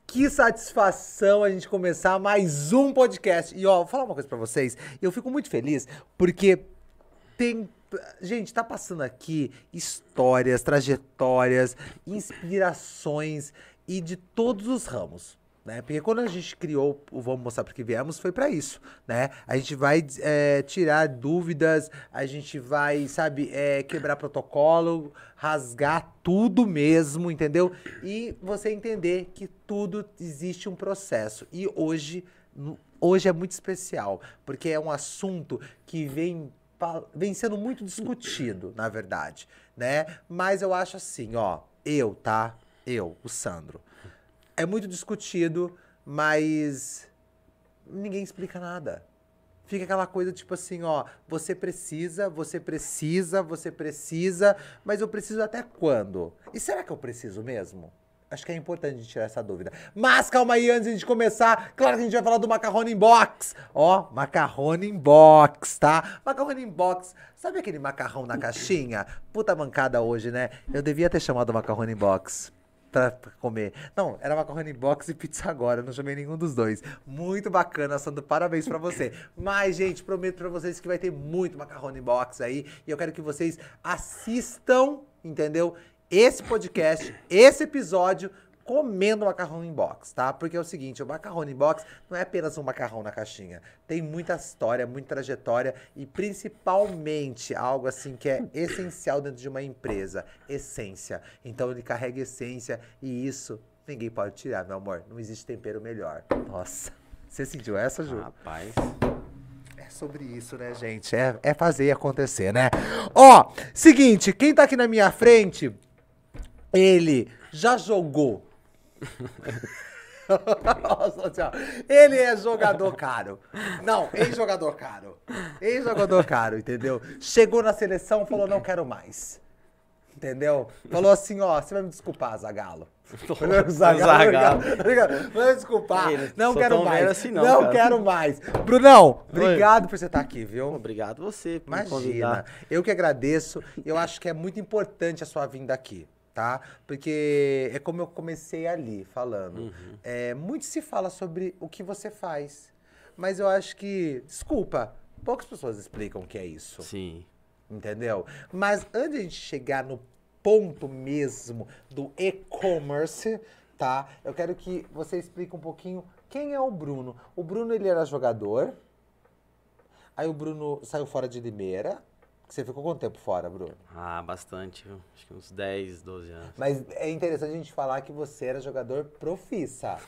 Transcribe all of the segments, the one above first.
Que satisfação a gente começar mais um podcast. E ó, vou falar uma coisa pra vocês. Eu fico muito feliz porque tem... Gente, tá passando aqui histórias, trajetórias, inspirações e de todos os ramos, né? Porque quando a gente criou o Vamos Mostrar Porque Viemos, foi pra isso, né? A gente vai tirar dúvidas, a gente vai, sabe, quebrar protocolo, rasgar tudo mesmo, entendeu? E você entender que tudo existe um processo. E hoje é muito especial, porque é um assunto que vem sendo muito discutido, na verdade, né? Mas eu acho assim, ó, eu, o Sandro, é muito discutido, mas ninguém explica nada. Fica aquela coisa tipo assim, ó, você precisa, mas eu preciso até quando? E será que eu preciso mesmo? Acho que é importante tirar essa dúvida. Mas calma aí, antes de começar, claro que a gente vai falar do Macarrone Box. Ó, Macarrone Box, tá? Macarrone Box, sabe aquele macarrão na caixinha? Puta mancada hoje, né? Eu devia ter chamado Macarrone Box pra comer. Não, era Macarrone Box e Pizza Agora, eu não chamei nenhum dos dois. Muito bacana, Sandro, parabéns pra você. Mas, gente, prometo pra vocês que vai ter muito Macarrone Box aí, e eu quero que vocês assistam, entendeu? Esse podcast, esse episódio, comendo macarrão em box, tá? Porque é o seguinte, o macarrão em box não é apenas um macarrão na caixinha. Tem muita história, muita trajetória e principalmente algo assim que é essencial dentro de uma empresa, essência. Então ele carrega essência e isso ninguém pode tirar, meu amor. Não existe tempero melhor. Nossa, você sentiu essa, Ju? Rapaz... É sobre isso, né, gente? É fazer acontecer, né? Ó, seguinte, quem tá aqui na minha frente... Ele já jogou. Nossa senhora. Ele é jogador caro. Não, ex-jogador caro. Ex-jogador caro, entendeu? Chegou na seleção, falou, não quero mais. Entendeu? Falou assim, ó, você vai me desculpar, Zagallo. Zagallo. Vai me desculpar. Não quero mais. Assim não quero mais. Brunão, obrigado por você estar aqui, viu? Obrigado você por me convidar. Imagina. Eu que agradeço. Eu acho que é muito importante a sua vinda aqui. Tá? Porque é como eu comecei ali falando. Muito se fala sobre o que você faz. Mas eu acho que, desculpa, poucas pessoas explicam o que é isso. Sim. Entendeu? Mas antes de a gente chegar no ponto mesmo do e-commerce, tá? Eu quero que você explique um pouquinho quem é o Bruno. O Bruno, ele era jogador. Aí o Bruno saiu fora de Limeira. Você ficou quanto tempo fora, Bruno? Ah, bastante, viu? Acho que uns 10, 12 anos. Mas é interessante a gente falar que você era jogador profissa.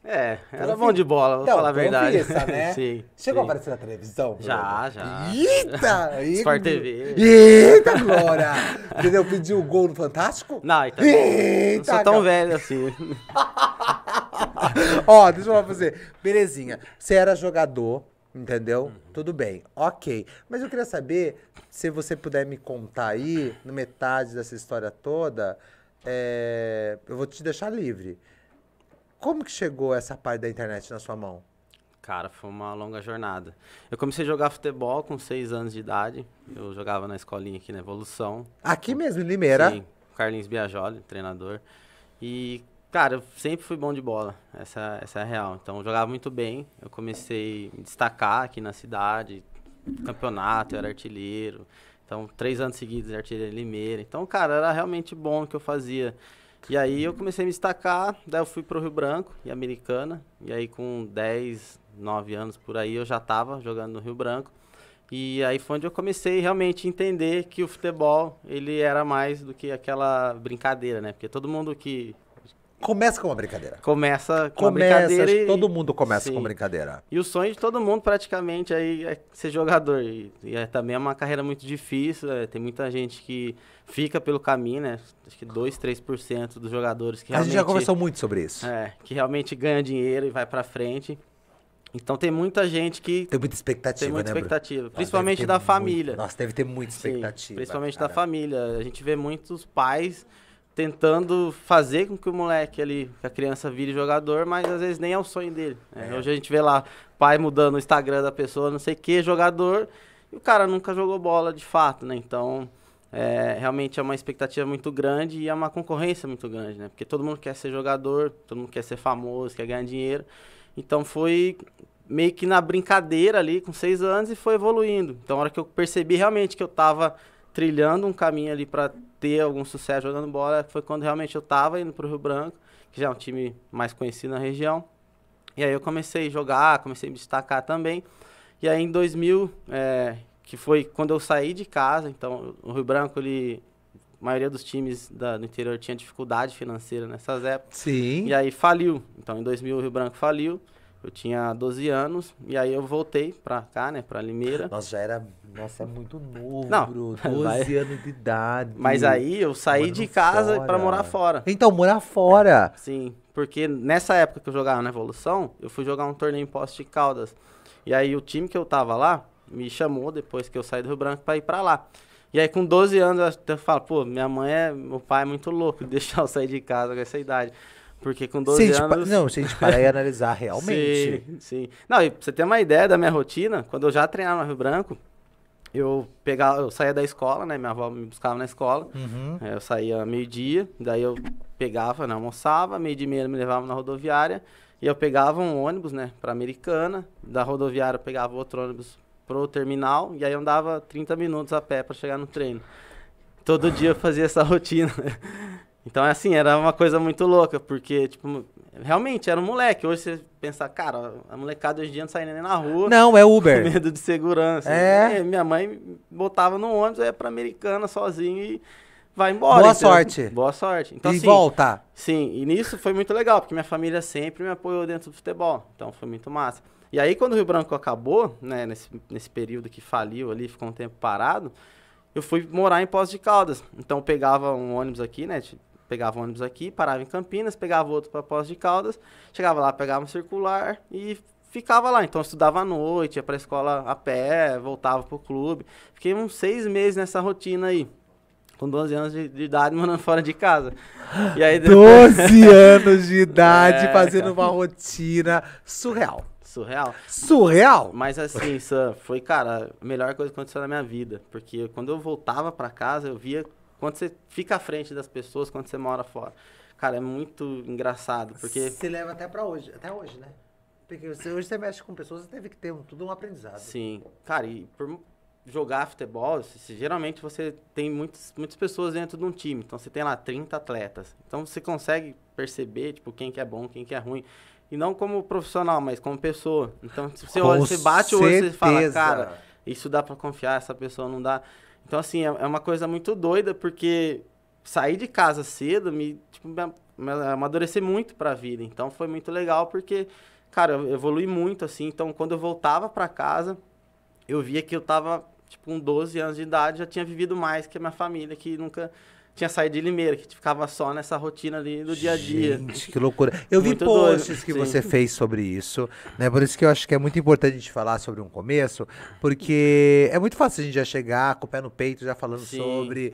Era bom de bola, vou falar a verdade. Profissa, né? Sim. Chegou a aparecer na televisão, Bruno? Já. Eita! Sport TV. Eita, Glória! Entendeu? Pediu o gol no Fantástico? Não, então, não sou tão velho assim. Ó, deixa eu falar pra você. Belezinha, você era jogador... Entendeu? Tudo bem, ok. Mas eu queria saber, se você puder me contar aí, na metade dessa história toda, eu vou te deixar livre. Como que chegou essa parte da internet na sua mão? Cara, foi uma longa jornada. Eu comecei a jogar futebol com 6 anos de idade. Eu jogava na escolinha aqui na Evolução. Aqui mesmo, em Limeira? Sim, Carlinhos Biagioli, treinador. E... Cara, eu sempre fui bom de bola, essa é a real. Então, eu jogava muito bem, eu comecei a me destacar aqui na cidade, campeonato, eu era artilheiro. Então, 3 anos seguidos de artilheiro em Limeira. Então, cara, era realmente bom o que eu fazia. E aí, eu comecei a me destacar, daí eu fui pro Rio Branco e Americana. E aí, com 10, 9 anos por aí, eu já tava jogando no Rio Branco. E aí foi onde eu comecei realmente a entender que o futebol, ele era mais do que aquela brincadeira, né? Porque todo mundo que... Começa com uma brincadeira. Começa com uma brincadeira e... Todo mundo começa com brincadeira. E o sonho de todo mundo praticamente aí é ser jogador. E também é uma carreira muito difícil, tem muita gente que fica pelo caminho, né? Acho que 2, 3% dos jogadores que realmente... A gente já conversou muito sobre isso. Que realmente ganha dinheiro e vai pra frente. Então tem muita gente que... Tem muita expectativa, Tem muita né, expectativa, Bruno? principalmente da família. Nossa, deve ter muita expectativa. Sim, principalmente da família. A gente vê muitos pais tentando fazer com que o moleque ali, que a criança vire jogador, mas às vezes nem é o sonho dele. Né? Hoje a gente vê lá pai mudando o Instagram da pessoa, não sei o que, jogador, e o cara nunca jogou bola de fato, né? Então, realmente é uma expectativa muito grande e é uma concorrência muito grande, né? Porque todo mundo quer ser jogador, todo mundo quer ser famoso, quer ganhar dinheiro. Então foi meio que na brincadeira ali, com 6 anos, e foi evoluindo. Então, a hora que eu percebi realmente que eu tava trilhando um caminho ali para ter algum sucesso jogando bola, foi quando realmente eu tava indo pro Rio Branco, que já é um time mais conhecido na região. E aí eu comecei a jogar, comecei a me destacar também. E aí em 2000, que foi quando eu saí de casa, então o Rio Branco, a maioria dos times do interior tinha dificuldade financeira nessas épocas. Sim. E aí faliu. Então em 2000 o Rio Branco faliu. Eu tinha 12 anos, e aí eu voltei pra cá, né, pra Limeira. Nossa, é muito novo, Não, bro. 12 anos de idade. Mas aí eu saí de casa pra morar fora. Então, morar fora. Sim, porque nessa época que eu jogava na Evolução, eu fui jogar um torneio em Poços de Caldas. E aí o time que eu tava lá me chamou, depois que eu saí do Rio Branco, pra ir pra lá. E aí com 12 anos eu falo, pô, meu pai é muito louco de deixar eu sair de casa com essa idade. Porque com 12 anos... Não, se a gente parar e analisar realmente. Sim. Não, e pra você ter uma ideia da minha rotina, quando eu já treinava no Rio Branco, eu saía da escola, né? Minha avó me buscava na escola. Uhum. Eu saía meio-dia, daí eu pegava, né, almoçava, meio-dia e meia me levava na rodoviária, e eu pegava um ônibus, né, pra Americana, da rodoviária eu pegava outro ônibus pro terminal, e aí eu andava 30 minutos a pé pra chegar no treino. Todo dia eu fazia essa rotina. Então, assim, era uma coisa muito louca, porque, tipo, realmente era um moleque. Hoje você pensa, cara, a molecada hoje em dia não sai nem na rua. Não, é Uber. Com medo de segurança. Minha mãe botava no ônibus, ia pra Americana sozinho e vai embora. Boa sorte. Boa sorte. Então, E assim, volta. Sim, e nisso foi muito legal, porque minha família sempre me apoiou dentro do futebol. Então, foi muito massa. E aí, quando o Rio Branco acabou, né, nesse período que faliu ali, ficou um tempo parado, eu fui morar em Poços de Caldas. Então, eu pegava um ônibus aqui, né, pegava um ônibus aqui, parava em Campinas, pegava outro para Poços de Caldas, chegava lá, pegava um circular e ficava lá. Então eu estudava à noite, ia para a escola a pé, voltava pro clube. Fiquei uns 6 meses nessa rotina aí, com 12 anos de idade, morando fora de casa. E aí depois... 12 anos de idade, fazendo uma rotina surreal. Surreal? Mas assim, Sam, foi, cara, a melhor coisa que aconteceu na minha vida. Porque quando eu voltava para casa, eu via... Quando você fica à frente das pessoas, quando você mora fora. Cara, é muito engraçado, porque... Você leva até hoje, né? Porque hoje você mexe com pessoas, você teve que ter tudo um aprendizado. Sim. Cara, e por jogar futebol, geralmente você tem muitas pessoas dentro de um time. Então, você tem lá 30 atletas. Então, você consegue perceber, tipo, quem que é bom, quem que é ruim. E não como profissional, mas como pessoa. Então, se você olha, você bate o olho e você fala, cara, isso dá pra confiar, essa pessoa não dá... Então, assim, é uma coisa muito doida, porque sair de casa cedo me amadurecer muito pra vida. Então, foi muito legal, porque, cara, eu evolui muito, assim. Então, quando eu voltava pra casa, eu via que eu tava, tipo, com 12 anos de idade, já tinha vivido mais que a minha família, que nunca tinha saído de Limeira, que ficava só nessa rotina ali do dia a dia. Gente, que loucura. Eu vi posts que você fez sobre isso, né? Por isso que eu acho que é muito importante a gente falar sobre um começo, porque é muito fácil a gente já chegar com o pé no peito, já falando sobre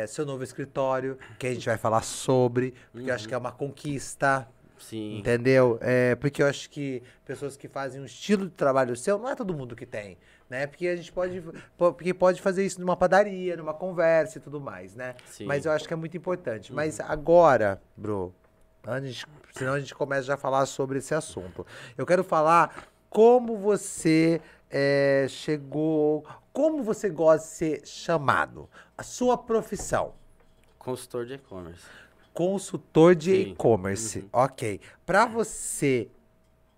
seu novo escritório, que a gente vai falar sobre, porque eu acho que é uma conquista. Sim. Entendeu? Porque eu acho que pessoas que fazem um estilo de trabalho seu, não é todo mundo que tem, né? Porque a gente pode fazer isso numa padaria, numa conversa e tudo mais, né? Sim. Mas eu acho que é muito importante. Mas agora, bro, senão a gente começa já a falar sobre esse assunto. Eu quero falar como você chegou, como você gosta de ser chamado, a sua profissão. Consultor de e-commerce. Consultor de e-commerce, ok. Para você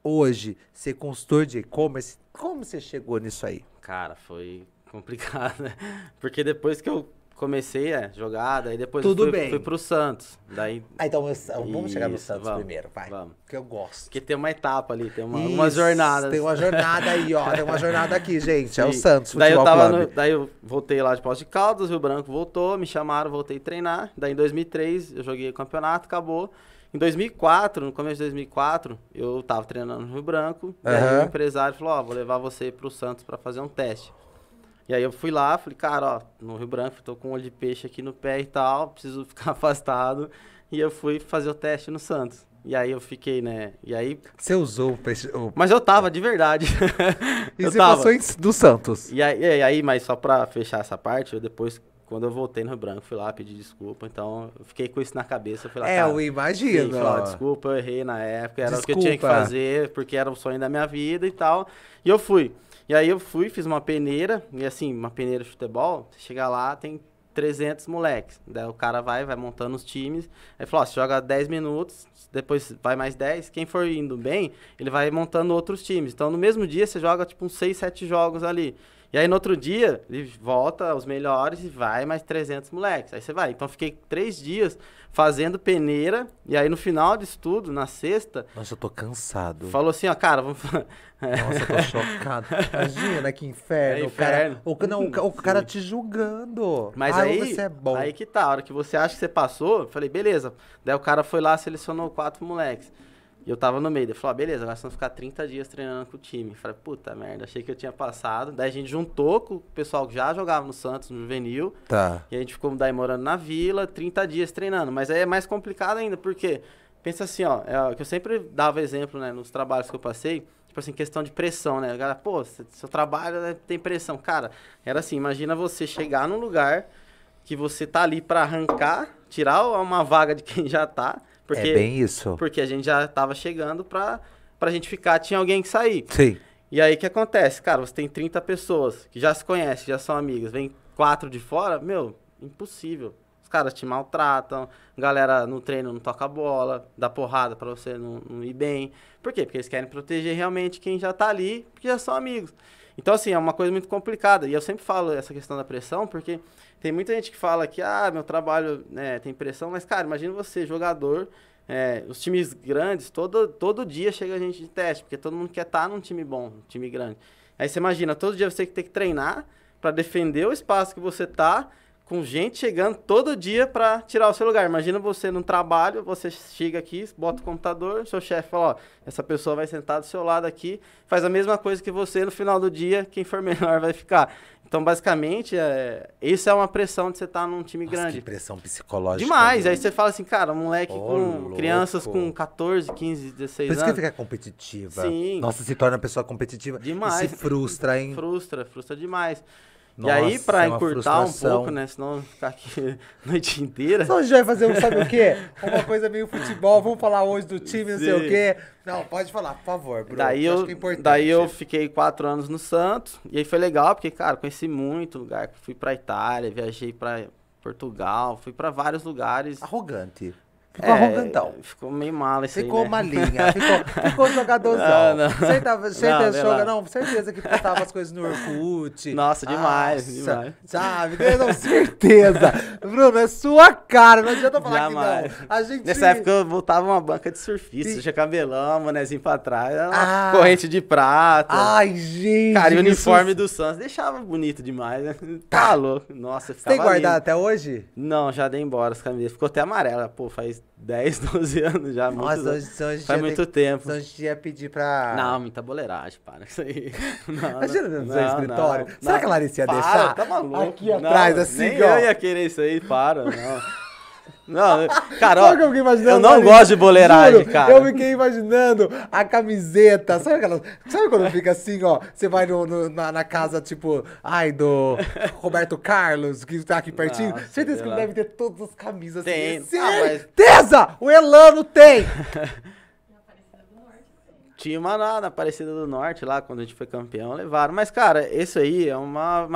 hoje ser consultor de e-commerce, como você chegou nisso aí? Cara, foi complicado, né? Porque depois que eu comecei a jogar, daí depois fui pro Santos. Daí... então vamos chegar no Santos primeiro, vai. Vamos. Que eu gosto. Porque tem uma etapa ali, tem uma jornada. Tem uma jornada aí, ó. Tem uma jornada aqui, gente. Sim. É o Santos Futebol Clube. Daí eu voltei lá de Poços de Caldas, Rio Branco voltou, me chamaram, voltei a treinar. Daí em 2003 eu joguei o campeonato, acabou. Em 2004, no começo de 2004, eu tava treinando no Rio Branco. Daí o empresário falou, vou levar você pro Santos pra fazer um teste. E aí eu fui lá, falei, cara, ó, no Rio Branco, tô com um olho de peixe aqui no pé e tal, preciso ficar afastado. E eu fui fazer o teste no Santos. E aí eu fiquei, né? E aí. Você usou o peixe. Mas eu tava, de verdade. E eu você tava. passou do Santos. E aí, mas só pra fechar essa parte, eu depois, quando eu voltei no Rio Branco, fui lá pedir desculpa. Então, eu fiquei com isso na cabeça. Eu fui lá, cara, Eu imagino. fui lá, desculpa, eu errei na época. Era o que eu tinha que fazer, porque era o sonho da minha vida e tal. E eu fui. E aí eu fui, fiz uma peneira. E assim, uma peneira de futebol, você chega lá, tem 300 moleques. Daí o cara vai montando os times. Aí falou, ó, você joga 10 minutos, depois vai mais 10. Quem for indo bem, ele vai montando outros times. Então, no mesmo dia, você joga tipo uns 6, 7 jogos ali. E aí, no outro dia, ele volta os melhores e vai mais 300 moleques. Aí você vai. Então, fiquei 3 dias fazendo peneira. E aí, no final disso tudo, na sexta... Nossa, eu tô cansado. Falou assim, ó, cara, vamos... Nossa, eu tô chocado. Imagina que inferno. É inferno. O cara te julgando. Mas você é bom. aí que tá, a hora que você acha que você passou, eu falei, beleza. Daí o cara foi lá, selecionou 4 moleques. E eu tava no meio. Ele falou, beleza, agora nós vamos ficar 30 dias treinando com o time. Eu falei, puta merda, achei que eu tinha passado. Daí a gente juntou com o pessoal que já jogava no Santos, no Juvenil. Tá. E a gente ficou daí morando na vila, 30 dias treinando. Mas aí é mais complicado ainda, porque, pensa assim, ó, é o que eu sempre dava exemplo, né, nos trabalhos que eu passei, tipo assim, questão de pressão, né? A galera, pô, seu trabalho, né, tem pressão. Cara, era assim, imagina você chegar num lugar que você tá ali pra arrancar, tirar uma vaga de quem já tá. Porque, é bem isso. Porque a gente já tava chegando pra gente ficar, tinha alguém que sair. Sim. E aí, o que acontece? Cara, você tem 30 pessoas que já se conhecem, já são amigas, vem 4 de fora, meu, impossível. Os caras te maltratam, galera no treino não toca a bola, dá porrada pra você não ir bem. Por quê? Porque eles querem proteger realmente quem já tá ali, porque já são amigos. Então, assim, é uma coisa muito complicada. E eu sempre falo essa questão da pressão, porque tem muita gente que fala que, meu trabalho, né, tem pressão. Mas, cara, imagina você, jogador, os times grandes, todo dia chega gente de teste, porque todo mundo quer estar num time bom, um time grande. Aí você imagina, todo dia você tem que treinar para defender o espaço que você tá, com gente chegando todo dia para tirar o seu lugar. Imagina você no trabalho, você chega aqui, bota o computador, seu chefe fala, ó, essa pessoa vai sentar do seu lado aqui, faz a mesma coisa que você, no final do dia, quem for melhor vai ficar. Então, basicamente, isso é uma pressão de você estar num time grande. Que pressão psicológica. Demais. Aí você fala assim, cara, um moleque louco. Crianças com 14, 15, 16 Por isso anos. que fica competitiva. Sim. Nossa, se torna uma pessoa competitiva. Demais. E se frustra, hein? Frustra demais. Nossa, e aí, pra é uma encurtar um frustração. pouco, né? Senão ficar aqui a noite inteira. Então a gente vai fazer, sabe o quê? Uma coisa meio futebol. Vamos falar hoje do time, não sei o quê. Não, pode falar, por favor, Bruno. Acho que é importante. Daí eu fiquei 4 anos no Santos. E aí foi legal, porque, cara, conheci muito lugar. Fui pra Itália, viajei pra Portugal, fui pra vários lugares. Arrogante. Ficou arrogantão. Ficou meio mal esse Ficou aí, né? malinha, ficou jogadorzão. Não. Certeza que postava as coisas no Orkut. Nossa, demais. Sabe? Não, certeza. Bruno, é sua cara, não adianta falar Jamais. que não. A gente... Nessa época eu voltava uma banca de surfista, tinha cabelão, manezinho pra trás, corrente de prata. Ai, gente. Cara, e o uniforme do Santos deixava bonito demais, né? Tá louco. Nossa, Você tem guardado lindo. até hoje? Não, já dei embora as camisas. Ficou até amarela, pô, faz 10, 12 anos já. Nossa, hoje faz muito tempo. Então a gente ia pedir pra... Não, muita boleiragem, para isso aí. Imagina no seu escritório. Será que a Larissa ia para, deixar? Tá maluco. Aqui atrás, assim, nem ó. eu ia querer isso aí, para, não. Não, cara, Sabe o que eu fiquei imaginando, eu não Larissa? gosto de boleiragem, Juro, cara. Eu fiquei imaginando a camiseta. Sabe quando fica assim, ó? Você vai na casa, tipo, do Roberto Carlos, que tá aqui pertinho. Nossa, Certeza que ele deve ter todas as camisas tem. assim. Certeza! O Elano tem! Tinha uma na Aparecida do Norte lá, quando a gente foi campeão, levaram. Mas, cara, isso aí é uma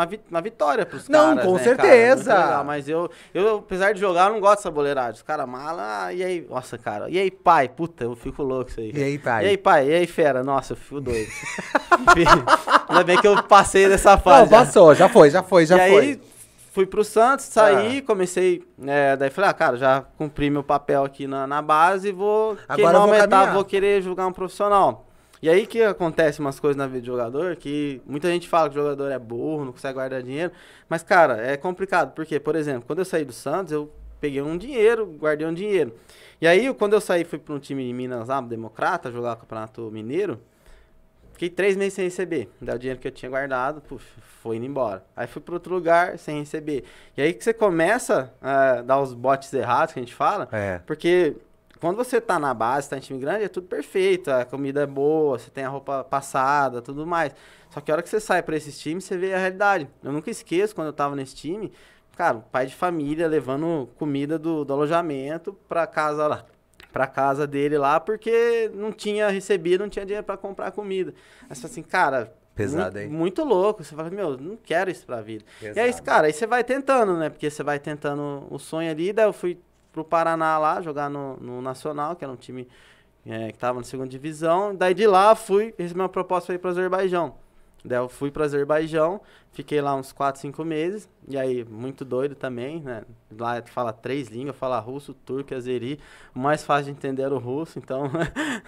vitória pros caras, Não, com né, certeza. Cara? Legal, mas eu, apesar de jogar, eu não gosto dessa boleiragem. Os caras mala, e aí, nossa, cara. E aí, pai? Puta, eu fico louco isso aí. E aí, pai? E aí, pai? E aí, fera? Nossa, eu fico doido. Ainda bem que eu passei dessa fase. Não, passou, já foi. E aí, fui pro Santos, saí, comecei, daí falei, cara, já cumpri meu papel aqui na base, Agora vou querer jogar um profissional. E aí que acontece umas coisas na vida de jogador, que muita gente fala que o jogador é burro, não consegue guardar dinheiro, mas, cara, é complicado, porque, por exemplo, quando eu saí do Santos, eu peguei um dinheiro, guardei um dinheiro. E aí, quando eu saí, fui para um time de Minas lá, Democrata, jogar o Campeonato Mineiro, Fiquei 3 meses sem receber. Daí o dinheiro que eu tinha guardado, puf, foi indo embora. Aí fui para outro lugar sem receber. E aí que você começa a dar os botes errados, que a gente fala. Porque quando você tá na base, tá em time grande, é tudo perfeito. A comida é boa, você tem a roupa passada, tudo mais. Só que a hora que você sai para esses times, você vê a realidade. Eu nunca esqueço, quando eu tava nesse time, cara, pai de família levando comida do alojamento pra casa lá. Pra casa dele lá, porque não tinha recebido, não tinha dinheiro pra comprar comida. Aí você fala assim, cara, pesado, hein? Muito louco. Você fala, meu, não quero isso pra vida. Pesado. E aí, cara, aí você vai tentando, né? Porque você vai tentando o sonho ali. Daí eu fui pro Paraná lá, jogar no Nacional, que era um time que tava na segunda divisão. Daí de lá recebi uma proposta pra ir pro Azerbaijão. Daí eu fui pro Azerbaijão, fiquei lá uns 4, 5 meses, e aí, muito doido também, né? Lá fala 3 línguas, fala russo, turco e azeri. O mais fácil de entender era o russo, então não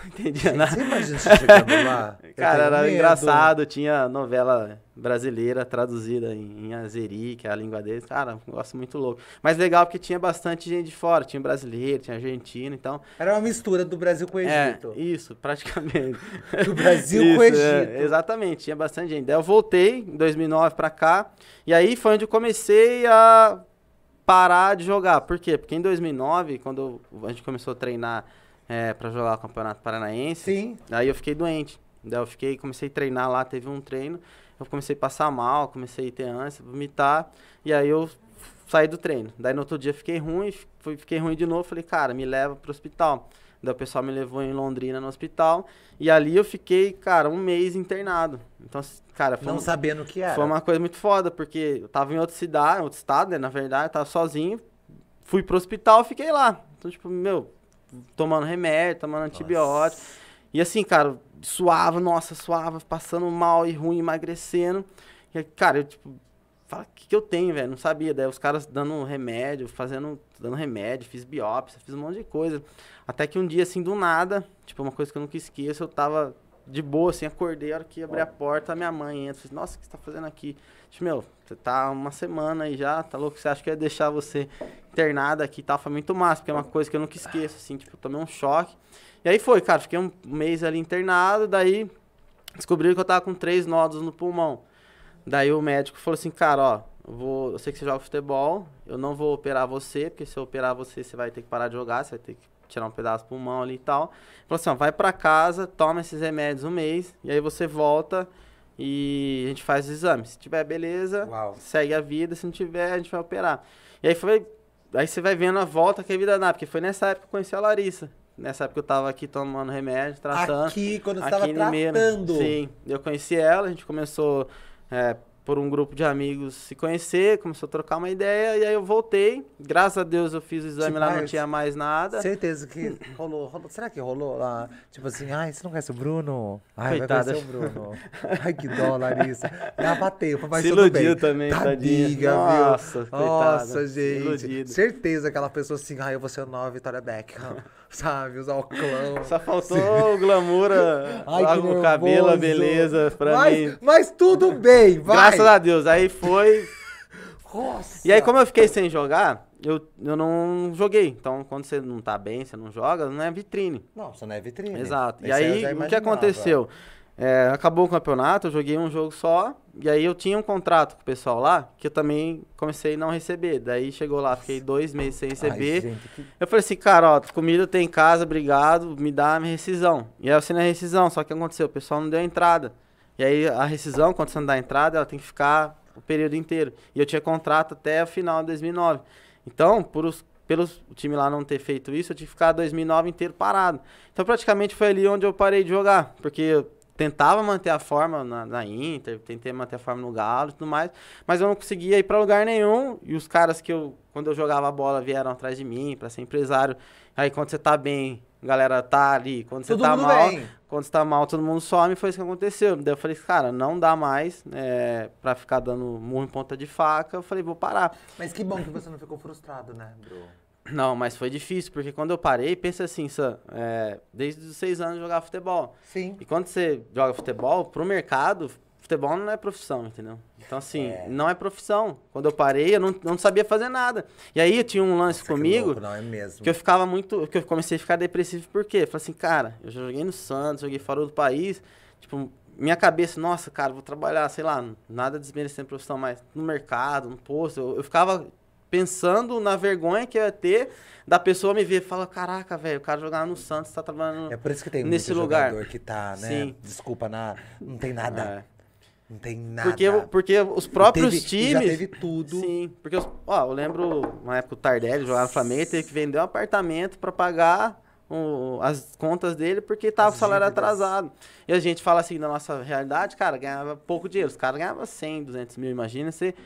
entendia nada. Você imagina você chegando lá? Cara, era engraçado, tinha novela brasileira traduzida em azeri, que é a língua deles. Cara, um negócio muito louco. Mas legal porque tinha bastante gente de fora, tinha brasileiro, tinha argentino, então... Era uma mistura do Brasil com o Egito. Isso, praticamente. Do Brasil com o Egito. Exatamente, tinha bastante gente. Daí eu voltei em 2009 pra cá, e aí foi onde eu comecei a parar de jogar. Por quê? Porque em 2009, quando a gente começou a treinar pra jogar o Campeonato Paranaense, sim, aí eu fiquei doente. Daí eu comecei a treinar lá, teve um treino, eu comecei a passar mal, comecei a ter ânsia, vomitar, e aí eu saí do treino. Daí no outro dia fiquei ruim de novo, falei, cara, me leva pro hospital. Daí o pessoal me levou em Londrina no hospital, e ali eu fiquei, cara, 1 mês internado. Então, cara, não sabendo o que era. Foi uma coisa muito foda, porque eu tava em outra cidade, outro estado, né, na verdade, eu tava sozinho, fui pro hospital e fiquei lá. Então, tipo, meu, tomando remédio, tomando antibiótico. E assim, cara, suava, passando mal e ruim, emagrecendo. E aí, cara, eu, tipo, fala, o que eu tenho, velho? Não sabia. Daí os caras dando remédio, dando remédio, fiz biópsia, fiz um monte de coisa. Até que um dia, assim, do nada, tipo, uma coisa que eu nunca esqueço, eu tava de boa, assim, acordei, a hora que abri a porta, a minha mãe entra. Falei, nossa, o que você tá fazendo aqui? Tipo, meu, você tá 1 semana aí já, tá louco? Você acha que eu ia deixar você internada aqui e tal? Foi muito massa, porque é uma coisa que eu nunca esqueço, assim, tipo, eu tomei um choque. E aí foi, cara, fiquei 1 mês ali internado, daí descobriram que eu tava com 3 nódulos no pulmão. Daí o médico falou assim, cara, ó, eu sei que você joga futebol, eu não vou operar você, porque se eu operar você, você vai ter que parar de jogar, você vai ter que tirar um pedaço do pulmão ali e tal. Ele falou assim, ó, vai pra casa, toma esses remédios 1 mês, e aí você volta e a gente faz os exames. Se tiver beleza, segue a vida, se não tiver, a gente vai operar. E aí você vai vendo a volta que a vida dá, porque foi nessa época que eu conheci a Larissa. Nessa época eu tava aqui tomando remédio, tratando. Aqui, quando você tava tratando. Sim, eu conheci ela, a gente começou por um grupo de amigos se conhecer, começou a trocar uma ideia, e aí eu voltei. Graças a Deus eu fiz o exame lá, não tinha mais nada. Certeza que rolou. Será que rolou lá? Tipo assim, ai, você não conhece o Bruno? Ai, coitada. Vai conhecer o Bruno. Ai, que dó, Larissa. Ela bateu, mas se tudo iludiu bem. também, tadinha, viu? Nossa, coitada. Nossa, gente. Iludido. Certeza aquela pessoa assim, ai, eu vou ser a nova Victoria Beckham. Sabe, usar o clã. Só faltou o glamour, o cabelo, a beleza pra mim. Mas tudo bem, vai. Graças a Deus, aí foi. Nossa. E aí, como eu fiquei sem jogar, eu não joguei. Então, quando você não tá bem, você não joga, não é vitrine. Não, você não é vitrine. Exato. Esse E aí, o que aconteceu? Acabou o campeonato, eu joguei um jogo só, e aí eu tinha um contrato com o pessoal lá, que eu também comecei a não receber. Daí chegou lá, fiquei 2 meses sem receber. Ai, gente, eu falei assim, cara, ó, comida tem em casa, obrigado, me dá a minha rescisão. E aí eu assinei a rescisão, só que aconteceu, o pessoal não deu a entrada. E aí a rescisão, quando você não dá a entrada, ela tem que ficar o período inteiro. E eu tinha contrato até o final de 2009. Então, pelo time lá não ter feito isso, eu tive que ficar 2009 inteiro parado. Então praticamente foi ali onde eu parei de jogar, porque eu tentava manter a forma na Inter, tentei manter a forma no Galo e tudo mais, mas eu não conseguia ir pra lugar nenhum, e os caras que quando eu jogava a bola, vieram atrás de mim pra ser empresário. Aí quando você tá bem, a galera tá ali, quando você tá mal, quando você tá mal, todo mundo some, foi isso que aconteceu. Daí eu falei, cara, não dá mais pra ficar dando murro em ponta de faca, eu falei, vou parar. Mas que bom que você não ficou frustrado, né, bro? Não, mas foi difícil, porque quando eu parei, pensa assim, Sam, desde os 6 anos eu jogava futebol. Sim. E quando você joga futebol, pro mercado, futebol não é profissão, entendeu? Então, assim, não é profissão. Quando eu parei, eu não sabia fazer nada. E aí, eu tinha um lance comigo, louco, não é mesmo. que eu comecei a ficar depressivo, por quê? Eu falei assim, cara, eu já joguei no Santos, joguei fora do país, tipo, minha cabeça, nossa, cara, vou trabalhar, sei lá, nada desmerecendo a profissão, mas no mercado, no posto, eu ficava pensando na vergonha que eu ia ter da pessoa me ver e falar, caraca, velho, o cara jogava no Santos, tá trabalhando É por isso que tem nesse muito lugar. jogador que tá, né? Sim. Desculpa, não tem nada. É. Não tem nada. Porque os próprios E times... já teve tudo. Sim, porque eu lembro, uma época o Tardelli jogava no Flamengo, teve que vender um apartamento pra pagar as contas dele, porque tava com o salário atrasado. E a gente fala assim, na nossa realidade, cara, ganhava pouco dinheiro. Os caras ganhavam 100, 200 mil, imagina você...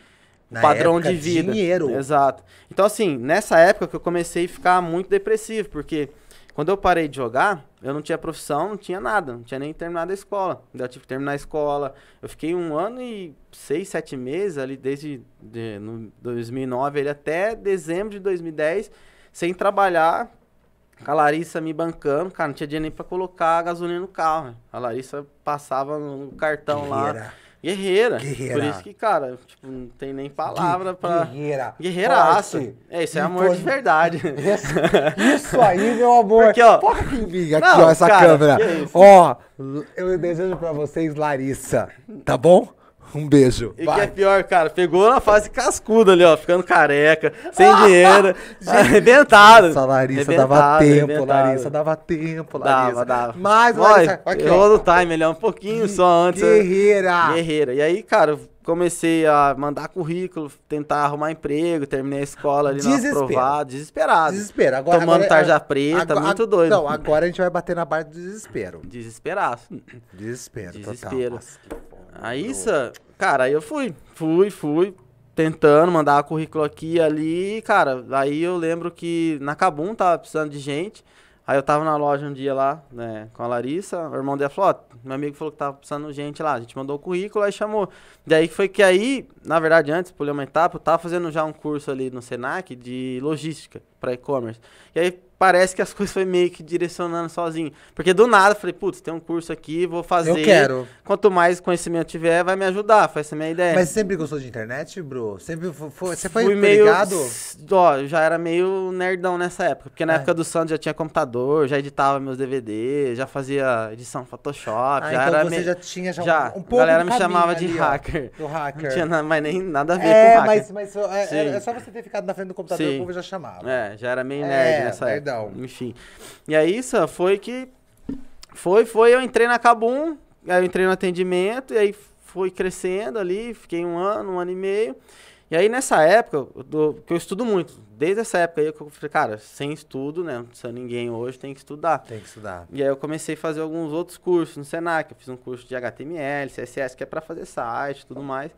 Na padrão época, de vida. dinheiro. Exato. Então, assim, nessa época que eu comecei a ficar muito depressivo, porque quando eu parei de jogar, eu não tinha profissão, não tinha nada, não tinha nem terminado a escola. Ainda tive que terminar a escola. Eu fiquei 1 ano e 6, 7 meses ali, desde no 2009 ele, até dezembro de 2010, sem trabalhar, com a Larissa me bancando. Cara, não tinha dinheiro nem pra colocar gasolina no carro. A Larissa passava no cartão lá. Guerreira. Por isso que, cara, tipo, não tem nem palavra pra... Guerreiraça. Isso é amor de verdade. Isso aí, meu amor. Porque, ó... Foca aqui em mim, aqui, ó, essa câmera. Ó, eu desejo pra vocês, Larissa, tá bom? Um beijo. E que é pior, cara, pegou na fase cascuda ali, ó, ficando careca, sem dinheiro, arrebentado. Essa Larissa dava tempo, Larissa, dava tempo, Larissa. Dava. Mas, Larissa, aqui, errou no time, ele é um pouquinho só antes. Guerreira. E aí, cara, eu comecei a mandar currículo, tentar arrumar emprego, terminei a escola ali no aprovado, desesperado. Desespero. Agora, tomando tarja preta, muito doido. Não, agora a gente vai bater na barra do desespero. Desesperaço. Desespero. Nossa, aí, cara, aí eu fui, tentando mandar currículo aqui e ali, cara, aí eu lembro que na Kabum tava precisando de gente, aí eu tava na loja um dia lá, né, com a Larissa, o irmão dela falou, ó, meu amigo falou que tava precisando de gente lá, a gente mandou o currículo, aí chamou. Daí foi que aí, na verdade, antes, pulei uma etapa, eu tava fazendo já um curso ali no Senac de logística para e-commerce, e aí parece que as coisas foi meio que direcionando sozinho. Porque do nada, eu falei, putz, tem um curso aqui, vou fazer. Eu quero. Quanto mais conhecimento tiver, vai me ajudar. Foi essa a minha ideia. Mas você sempre gostou de internet, bro? Sempre você foi meio ligado? Ó, eu já era meio nerdão nessa época. Porque na época do Santos já tinha computador, já editava meus DVD, já fazia edição Photoshop. Já então era você já tinha um pouco. A galera me chamava de hacker. Do hacker. Não tinha mais nem nada a ver com hacker. Mas é só você ter ficado na frente do computador, o povo já chamava. Já era meio nerd nessa época. Enfim. E aí, isso foi que... eu entrei na Kabum, aí eu entrei no atendimento, e aí fui crescendo ali, fiquei 1 ano e meio. E aí, nessa época, que eu estudo muito, desde essa época aí, eu falei, cara, sem estudo, né, não precisa ninguém hoje, tem que estudar. Tem que estudar. E aí eu comecei a fazer alguns outros cursos no Senac, eu fiz um curso de HTML, CSS, que é pra fazer site e tudo mais.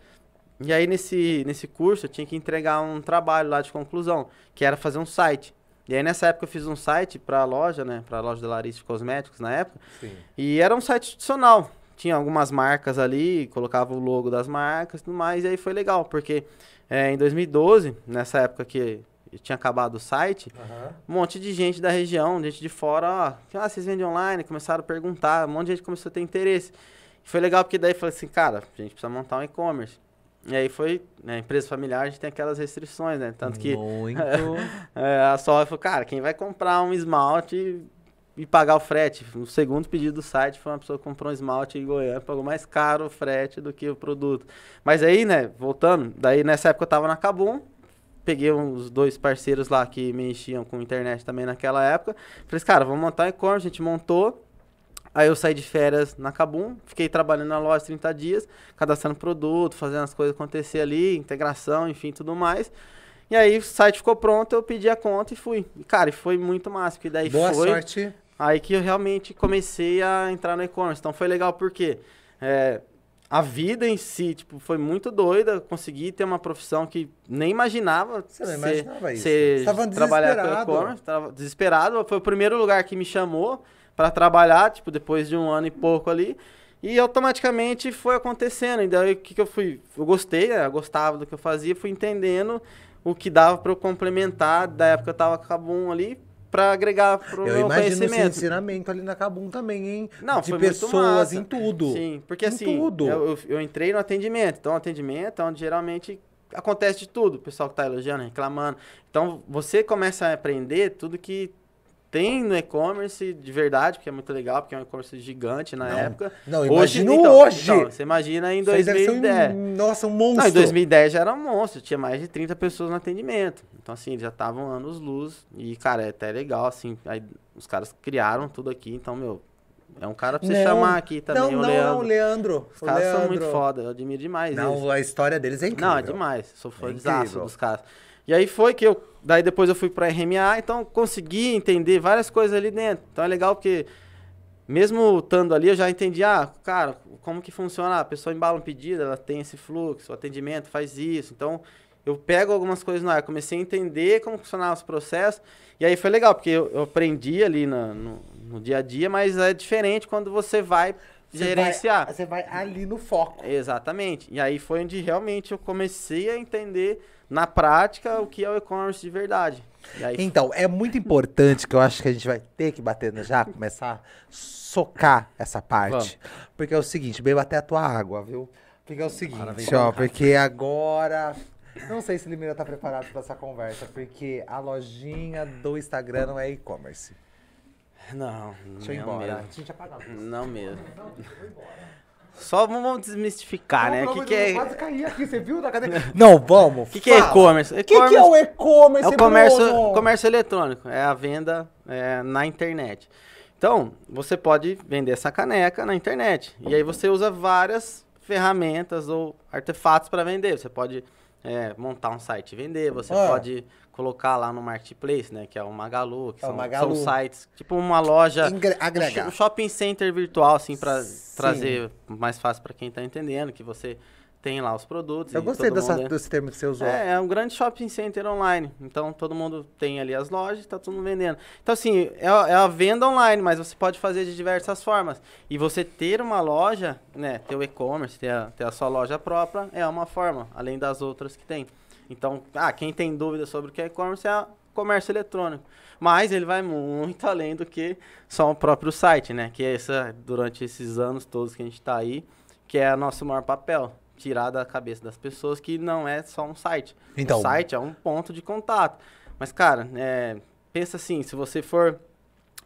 E aí, nesse curso, eu tinha que entregar um trabalho lá de conclusão, que era fazer um site. E aí, nessa época, eu fiz um site pra loja, né? Pra loja da Larissa de Cosméticos, na época. Sim. E era um site institucional. Tinha algumas marcas ali, colocava o logo das marcas e tudo mais. E aí foi legal, porque em 2012, nessa época que tinha acabado o site, um monte de gente da região, gente de fora, ó, vocês vendem online? Começaram a perguntar, um monte de gente começou a ter interesse. E foi legal, porque daí eu falei assim, cara, a gente precisa montar um e-commerce. E aí foi, né, empresa familiar, a gente tem aquelas restrições, né? Tanto que a Sol falou, cara, quem vai comprar um esmalte e pagar o frete? No segundo pedido do site foi uma pessoa que comprou um esmalte em Goiânia, pagou mais caro o frete do que o produto. Mas aí, né, voltando, daí nessa época eu tava na Kabum, peguei uns 2 parceiros lá que me enchiam com internet também naquela época. Falei, cara, vamos montar um e-commerce, a gente montou. Aí eu saí de férias na Kabum, fiquei trabalhando na loja 30 dias, cadastrando produto, fazendo as coisas acontecer ali, integração, enfim, tudo mais. E aí o site ficou pronto, eu pedi a conta e fui. E, cara, foi muito massa, porque daí Boa sorte. Aí que eu realmente comecei a entrar no e-commerce. Então foi legal porque a vida em si, tipo, foi muito doida, consegui ter uma profissão que nem imaginava. Você não imaginava isso? Você tava trabalhar com e-commerce, tava desesperado. Foi o primeiro lugar que me chamou para trabalhar, tipo, depois de 1 ano e pouco ali, e automaticamente foi acontecendo. E daí, o que eu fui? Eu gostei, eu gostava do que eu fazia, fui entendendo o que dava para eu complementar, da época eu tava com a Kabum ali, para agregar pro meu conhecimento. Eu imagino o ensinamento ali na Kabum também, hein? Não, de foi pessoas, muito massa. Em tudo. Sim, porque em assim, tudo. Eu entrei no atendimento, então atendimento é onde geralmente acontece de tudo, o pessoal que tá elogiando, reclamando. Então, você começa a aprender tudo que tem no e-commerce de verdade, porque é muito legal, porque é um e-commerce gigante na época. Não, imagina hoje. Então, você imagina em Isso aí deve ser 2010. nossa, um monstro. Não, em 2010 já era um monstro, tinha mais de 30 pessoas no atendimento. Então, assim, eles já estavam anos-luz. E, cara, é até legal, assim. Aí os caras criaram tudo aqui, então, meu, é um cara pra você chamar aqui também, o Leandro. Não, o Leandro. Os caras são muito foda, eu admiro demais eles. Não, a história deles é incrível. Não, é demais. Sou fãzaço dos caras. E aí foi que eu... Daí depois eu fui pra RMA, então consegui entender várias coisas ali dentro. Então é legal porque, mesmo estando ali, eu já entendi, cara, como que funciona? A pessoa embala um pedido, ela tem esse fluxo, o atendimento faz isso. Então, eu pego algumas coisas no ar, comecei a entender como funcionavam os processos. E aí foi legal, porque eu aprendi ali no dia a dia, mas é diferente quando você vai gerenciar. Você vai ali no foco. Exatamente. E aí foi onde realmente eu comecei a entender na prática o que é o e-commerce de verdade. E aí... Então, é muito importante que eu acho que a gente vai ter que bater já, começar a socar essa parte. Vamos. Porque é o seguinte, beba até a tua água, viu? Porque é o seguinte, ó, porque agora... Não sei se o Limeira tá preparado para essa conversa, porque a lojinha do Instagram não é e-commerce. Não, Deixa eu ir embora. A gente apaga a luz. Não mesmo. Só vamos desmistificar, né? O que é... quase caí aqui, você viu? Cadê? Não, vamos. O que é e-commerce? O que é o e-commerce, É o comércio eletrônico, é a venda na internet. Então, você pode vender essa caneca na internet. E aí você usa várias ferramentas ou artefatos para vender. Você pode montar um site e vender, você pode colocar lá no Marketplace, né? Que é o Magalu, que são sites, tipo uma loja, um shopping center virtual, assim, para trazer mais fácil para quem tá entendendo, que você tem lá os produtos. Eu gostei desse termo que você usou. É um grande shopping center online. Então, todo mundo tem ali as lojas, tá todo mundo vendendo. Então, assim, é a venda online, mas você pode fazer de diversas formas. E você ter uma loja, né, ter o e-commerce, ter a sua loja própria, é uma forma, além das outras que tem. Então, quem tem dúvida sobre o que é e-commerce é comércio eletrônico. Mas ele vai muito além do que só o próprio site, né? Que é durante esses anos todos que a gente tá aí, que é o nosso maior papel. Tirar da cabeça das pessoas que não é só um site. Então, o site é um ponto de contato. Mas, cara, pensa assim, se você for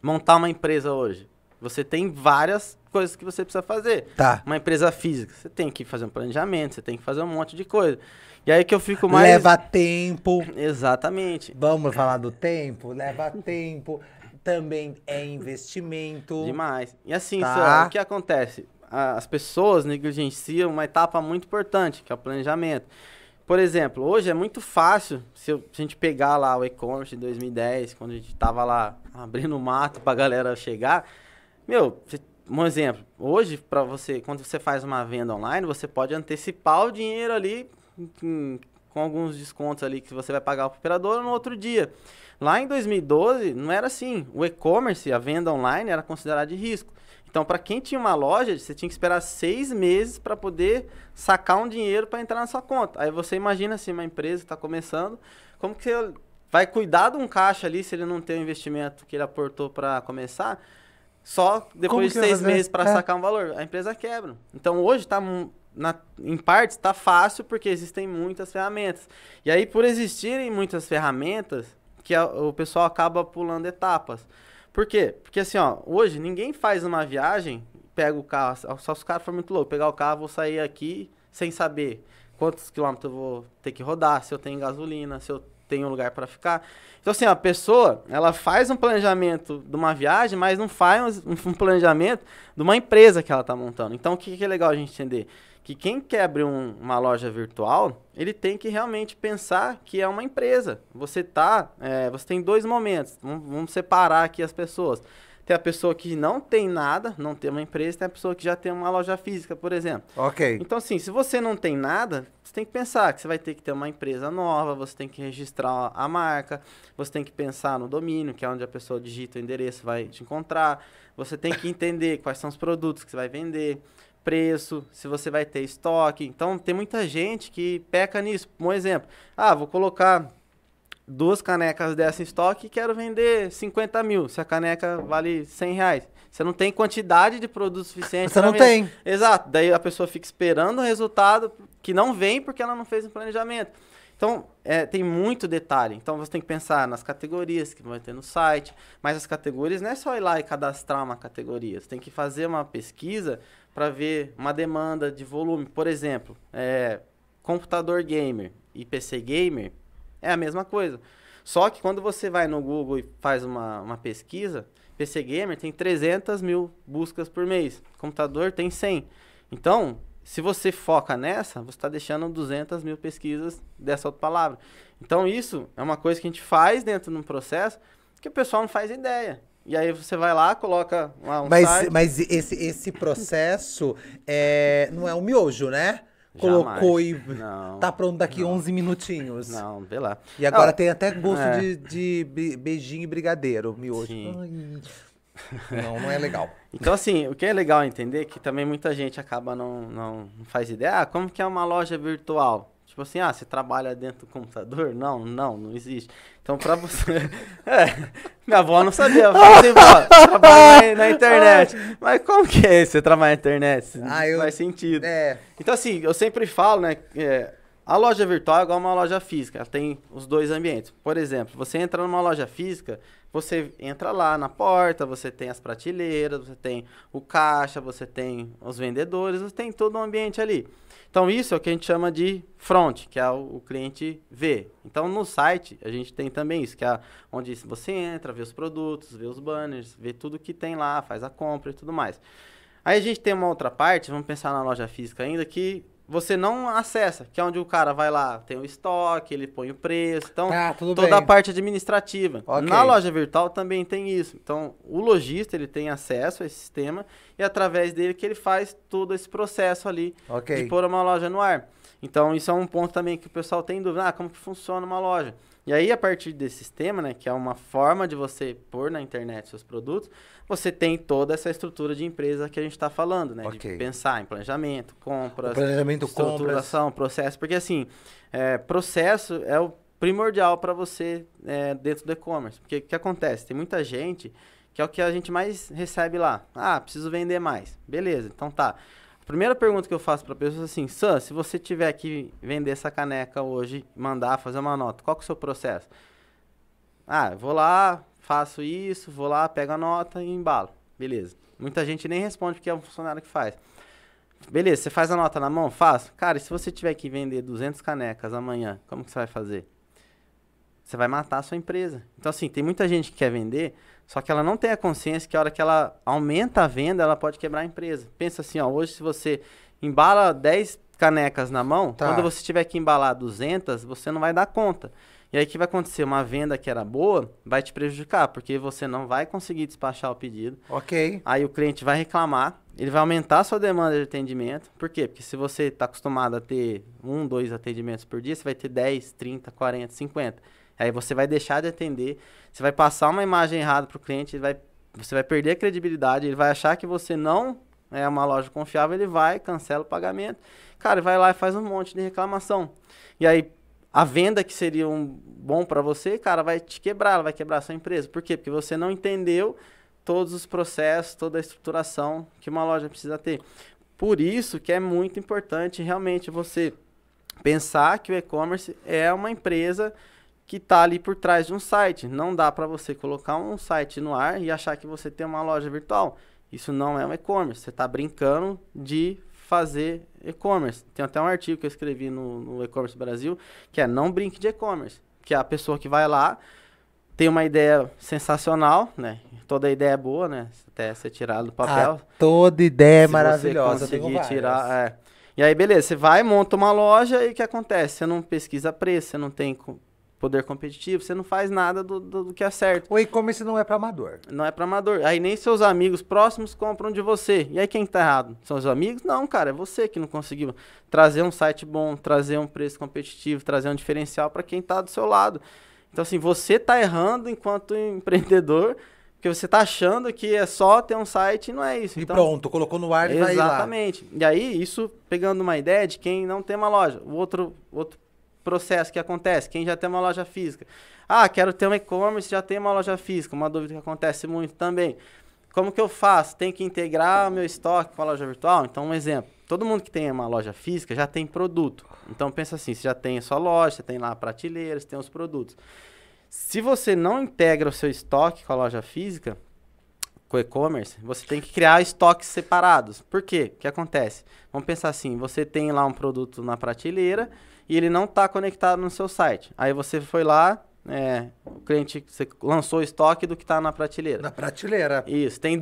montar uma empresa hoje, você tem várias coisas que você precisa fazer. Tá. Uma empresa física, você tem que fazer um planejamento, você tem que fazer um monte de coisa. E aí que eu fico mais... Leva tempo. Exatamente. Vamos falar do tempo? Leva tempo. Também é investimento. Demais. E assim, o que acontece? As pessoas negligenciam uma etapa muito importante, que é o planejamento. Por exemplo, hoje é muito fácil, se a gente pegar lá o e-commerce de 2010, quando a gente tava lá abrindo mato pra galera chegar, um exemplo, hoje, quando você faz uma venda online, você pode antecipar o dinheiro ali, com alguns descontos ali que você vai pagar pro operador no outro dia. Lá em 2012, não era assim. O e-commerce, a venda online, era considerada de risco. Então, para quem tinha uma loja, você tinha que esperar 6 meses para poder sacar um dinheiro para entrar na sua conta. Aí você imagina assim, uma empresa que está começando, como que você vai cuidar de um caixa ali se ele não tem o investimento que ele aportou para começar, só depois de 6 meses para sacar um valor? A empresa quebra. Então, hoje está... em partes está fácil porque existem muitas ferramentas. E aí, por existirem muitas ferramentas, que o pessoal acaba pulando etapas. Por quê? Porque assim, hoje ninguém faz uma viagem, pega o carro, só se o cara for muito louco, pegar o carro, vou sair aqui sem saber quantos quilômetros eu vou ter que rodar, se eu tenho gasolina, se eu tenho lugar para ficar. Então assim, a pessoa, ela faz um planejamento de uma viagem, mas não faz um planejamento de uma empresa que ela está montando. Então o que é legal a gente entender? Que quem quer abrir uma loja virtual, ele tem que realmente pensar que é uma empresa. Você tem 2 momentos, vamos separar aqui as pessoas. Tem a pessoa que não tem nada, não tem uma empresa, tem a pessoa que já tem uma loja física, por exemplo. Ok. Então assim, se você não tem nada, você tem que pensar que você vai ter que ter uma empresa nova, você tem que registrar a marca, você tem que pensar no domínio, que é onde a pessoa digita o endereço, vai te encontrar. Você tem que entender quais são os produtos que você vai vender, preço, se você vai ter estoque. Então, tem muita gente que peca nisso. Um exemplo, vou colocar 2 canecas dessa em estoque e quero vender 50 mil, se a caneca vale R$100. Você não tem quantidade de produto suficiente. Você não tem. Exato. Daí a pessoa fica esperando o resultado que não vem porque ela não fez um planejamento. Então, tem muito detalhe. Então, você tem que pensar nas categorias que vai ter no site. Mas as categorias não é só ir lá e cadastrar uma categoria. Você tem que fazer uma pesquisa para ver uma demanda de volume. Por exemplo, computador gamer e PC gamer é a mesma coisa. Só que quando você vai no Google e faz uma pesquisa, PC gamer tem 300 mil buscas por mês. Computador tem 100. Então, se você foca nessa, você está deixando 200 mil pesquisas dessa outra palavra. Então, isso é uma coisa que a gente faz dentro de um processo que o pessoal não faz ideia. E aí você vai lá, coloca lá um site. Mas esse processo não é um miojo, né? Jamais. Colocou e Não, tá pronto daqui 11 minutinhos. Não, vê lá. E agora tem até gosto de beijinho e brigadeiro, miojo. Sim. Ai, não é legal. Então, assim, o que é legal entender é que também muita gente acaba não faz ideia. Como que é uma loja virtual? Tipo assim, você trabalha dentro do computador? Não existe. Então, pra você... minha avó não sabia. Eu falei assim, vó, trabalha na internet. Mas como que é você trabalhar na internet? Não faz sentido. Então, assim, eu sempre falo, né, a loja virtual é igual uma loja física. Ela tem os dois ambientes. Por exemplo, você entra numa loja física, você entra lá na porta, você tem as prateleiras, você tem o caixa, você tem os vendedores, você tem todo um ambiente ali. Então, isso é o que a gente chama de front, que é o cliente vê. Então, no site, a gente tem também isso, que é onde você entra, vê os produtos, vê os banners, vê tudo que tem lá, faz a compra e tudo mais. Aí a gente tem uma outra parte, vamos pensar na loja física ainda, que você não acessa, que é onde o cara vai lá, tem o estoque, ele põe o preço, então toda a parte administrativa. Okay. Na loja virtual também tem isso. Então, o lojista, ele tem acesso a esse sistema e através dele que ele faz todo esse processo ali de pôr uma loja no ar. Então, isso é um ponto também que o pessoal tem dúvida, como que funciona uma loja? E aí, a partir desse sistema, né, que é uma forma de você pôr na internet seus produtos, você tem toda essa estrutura de empresa que a gente está falando, né? De pensar em planejamento, compras, estruturação, processo. Porque, assim, processo é o primordial para você dentro do e-commerce. Porque o que acontece? Tem muita gente que é o que a gente mais recebe lá. Preciso vender mais. Beleza, então tá. A primeira pergunta que eu faço para a pessoa é assim, Sam, se você tiver que vender essa caneca hoje, mandar fazer uma nota, qual que é o seu processo? Eu vou lá, faço isso, vou lá, pego a nota e embalo. Beleza. Muita gente nem responde porque é um funcionário que faz. Beleza, você faz a nota na mão? Faço. Cara, e se você tiver que vender 200 canecas amanhã, como que você vai fazer? Você vai matar a sua empresa. Então, assim, tem muita gente que quer vender, só que ela não tem a consciência que a hora que ela aumenta a venda, ela pode quebrar a empresa. Pensa assim, hoje se você embala 10 canecas na mão, quando você tiver que embalar 200, você não vai dar conta. E aí o que vai acontecer? Uma venda que era boa vai te prejudicar, porque você não vai conseguir despachar o pedido. Aí o cliente vai reclamar, ele vai aumentar a sua demanda de atendimento. Por quê? Porque se você está acostumado a ter 1, 2 atendimentos por dia, você vai ter 10, 30, 40, 50. Aí você vai deixar de atender, você vai passar uma imagem errada para o cliente, você vai perder a credibilidade, ele vai achar que você não é uma loja confiável, ele vai, cancela o pagamento. Cara, ele vai lá e faz um monte de reclamação. E aí, a venda que seria bom para você, cara, vai te quebrar, ela vai quebrar a sua empresa. Por quê? Porque você não entendeu todos os processos, toda a estruturação que uma loja precisa ter. Por isso que é muito importante realmente você pensar que o e-commerce é uma empresa que está ali por trás de um site. Não dá para você colocar um site no ar e achar que você tem uma loja virtual. Isso não é um e-commerce. Você está brincando de fazer e-commerce. Tem até um artigo que eu escrevi no E-Commerce Brasil, que é não brinque de e-commerce. Que é a pessoa que vai lá, tem uma ideia sensacional, né? Toda ideia é boa, né? Até ser tirado do papel. Toda ideia é maravilhosa. Você conseguir tirar, E aí, beleza, você vai, monta uma loja e o que acontece? Você não pesquisa preço, você não tem poder competitivo, você não faz nada do que é certo. O e-commerce não é para amador. Não é para amador. Aí nem seus amigos próximos compram de você. E aí quem tá errado? São os amigos? Não, cara, é você que não conseguiu trazer um site bom, trazer um preço competitivo, trazer um diferencial para quem tá do seu lado. Então, assim, você tá errando enquanto empreendedor, porque você tá achando que é só ter um site e não é isso. E então, pronto, colocou no ar e vai lá. Exatamente. E aí, isso pegando uma ideia de quem não tem uma loja. O outro processo que acontece, quem já tem uma loja física. Quero ter um e-commerce, já tem uma loja física. Uma dúvida que acontece muito também. Como que eu faço? Tem que integrar o meu estoque com a loja virtual? Então, um exemplo. todo mundo que tem uma loja física já tem produto. Então pensa assim, você já tem a sua loja, você tem lá a prateleira, você tem os produtos. Se você não integra o seu estoque com a loja física, com o e-commerce, você tem que criar estoques separados. Por quê? O que acontece? Vamos pensar assim, você tem lá um produto na prateleira e ele não está conectado no seu site. Aí você foi lá, o cliente, você lançou o estoque do que está na prateleira. Na prateleira. Isso, tem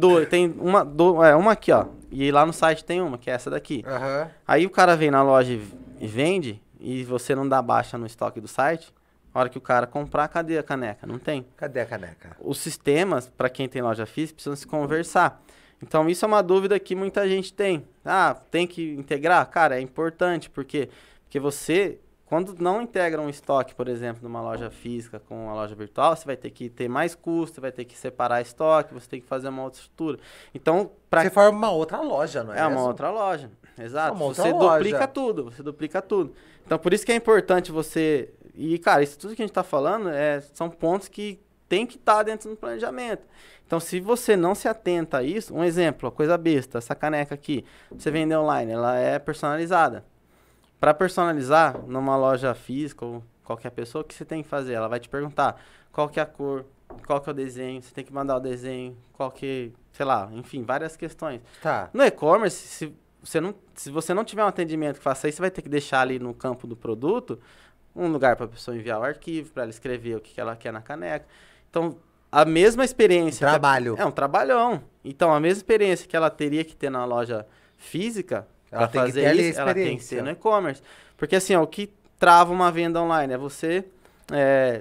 uma aqui, ó. E lá no site tem uma, que é essa daqui. Aham. Aí o cara vem na loja e vende, e você não dá baixa no estoque do site, a hora que o cara comprar, cadê a caneca? Não tem. Cadê a caneca? Os sistemas, para quem tem loja física, precisam se conversar. Então, isso é uma dúvida que muita gente tem. Ah, tem que integrar? Cara, é importante. Por quê? Porque você, quando não integra um estoque, por exemplo, numa loja física com uma loja virtual, você vai ter que ter mais custo, vai ter que separar estoque, você tem que fazer uma outra estrutura. Então, Você forma uma outra loja, não é mesmo? uma outra loja. Exato. Uma outra Você loja. duplica tudo. Então, por isso que é importante você... E, cara, isso tudo que a gente está falando são pontos que tem que estar dentro do planejamento. Então, se você não se atenta a isso, um exemplo, coisa besta, essa caneca aqui, você vende online, ela é personalizada. Para personalizar numa loja física ou qualquer pessoa, o que você tem que fazer? Ela vai te perguntar qual que é a cor, qual que é o desenho, você tem que mandar o desenho, qual que, sei lá, enfim, várias questões. Tá. No e-commerce, se você não tiver um atendimento que faça isso, você vai ter que deixar ali no campo do produto um lugar para a pessoa enviar o arquivo, para ela escrever o que ela quer na caneca. Então, a mesma experiência... Trabalho. É um trabalhão. Então, a mesma experiência que ela teria que ter na loja física, Ela para tem que fazer ter ali a isso, ela tem que ter experiência. no e-commerce. Porque, assim, ó, o que trava uma venda online é você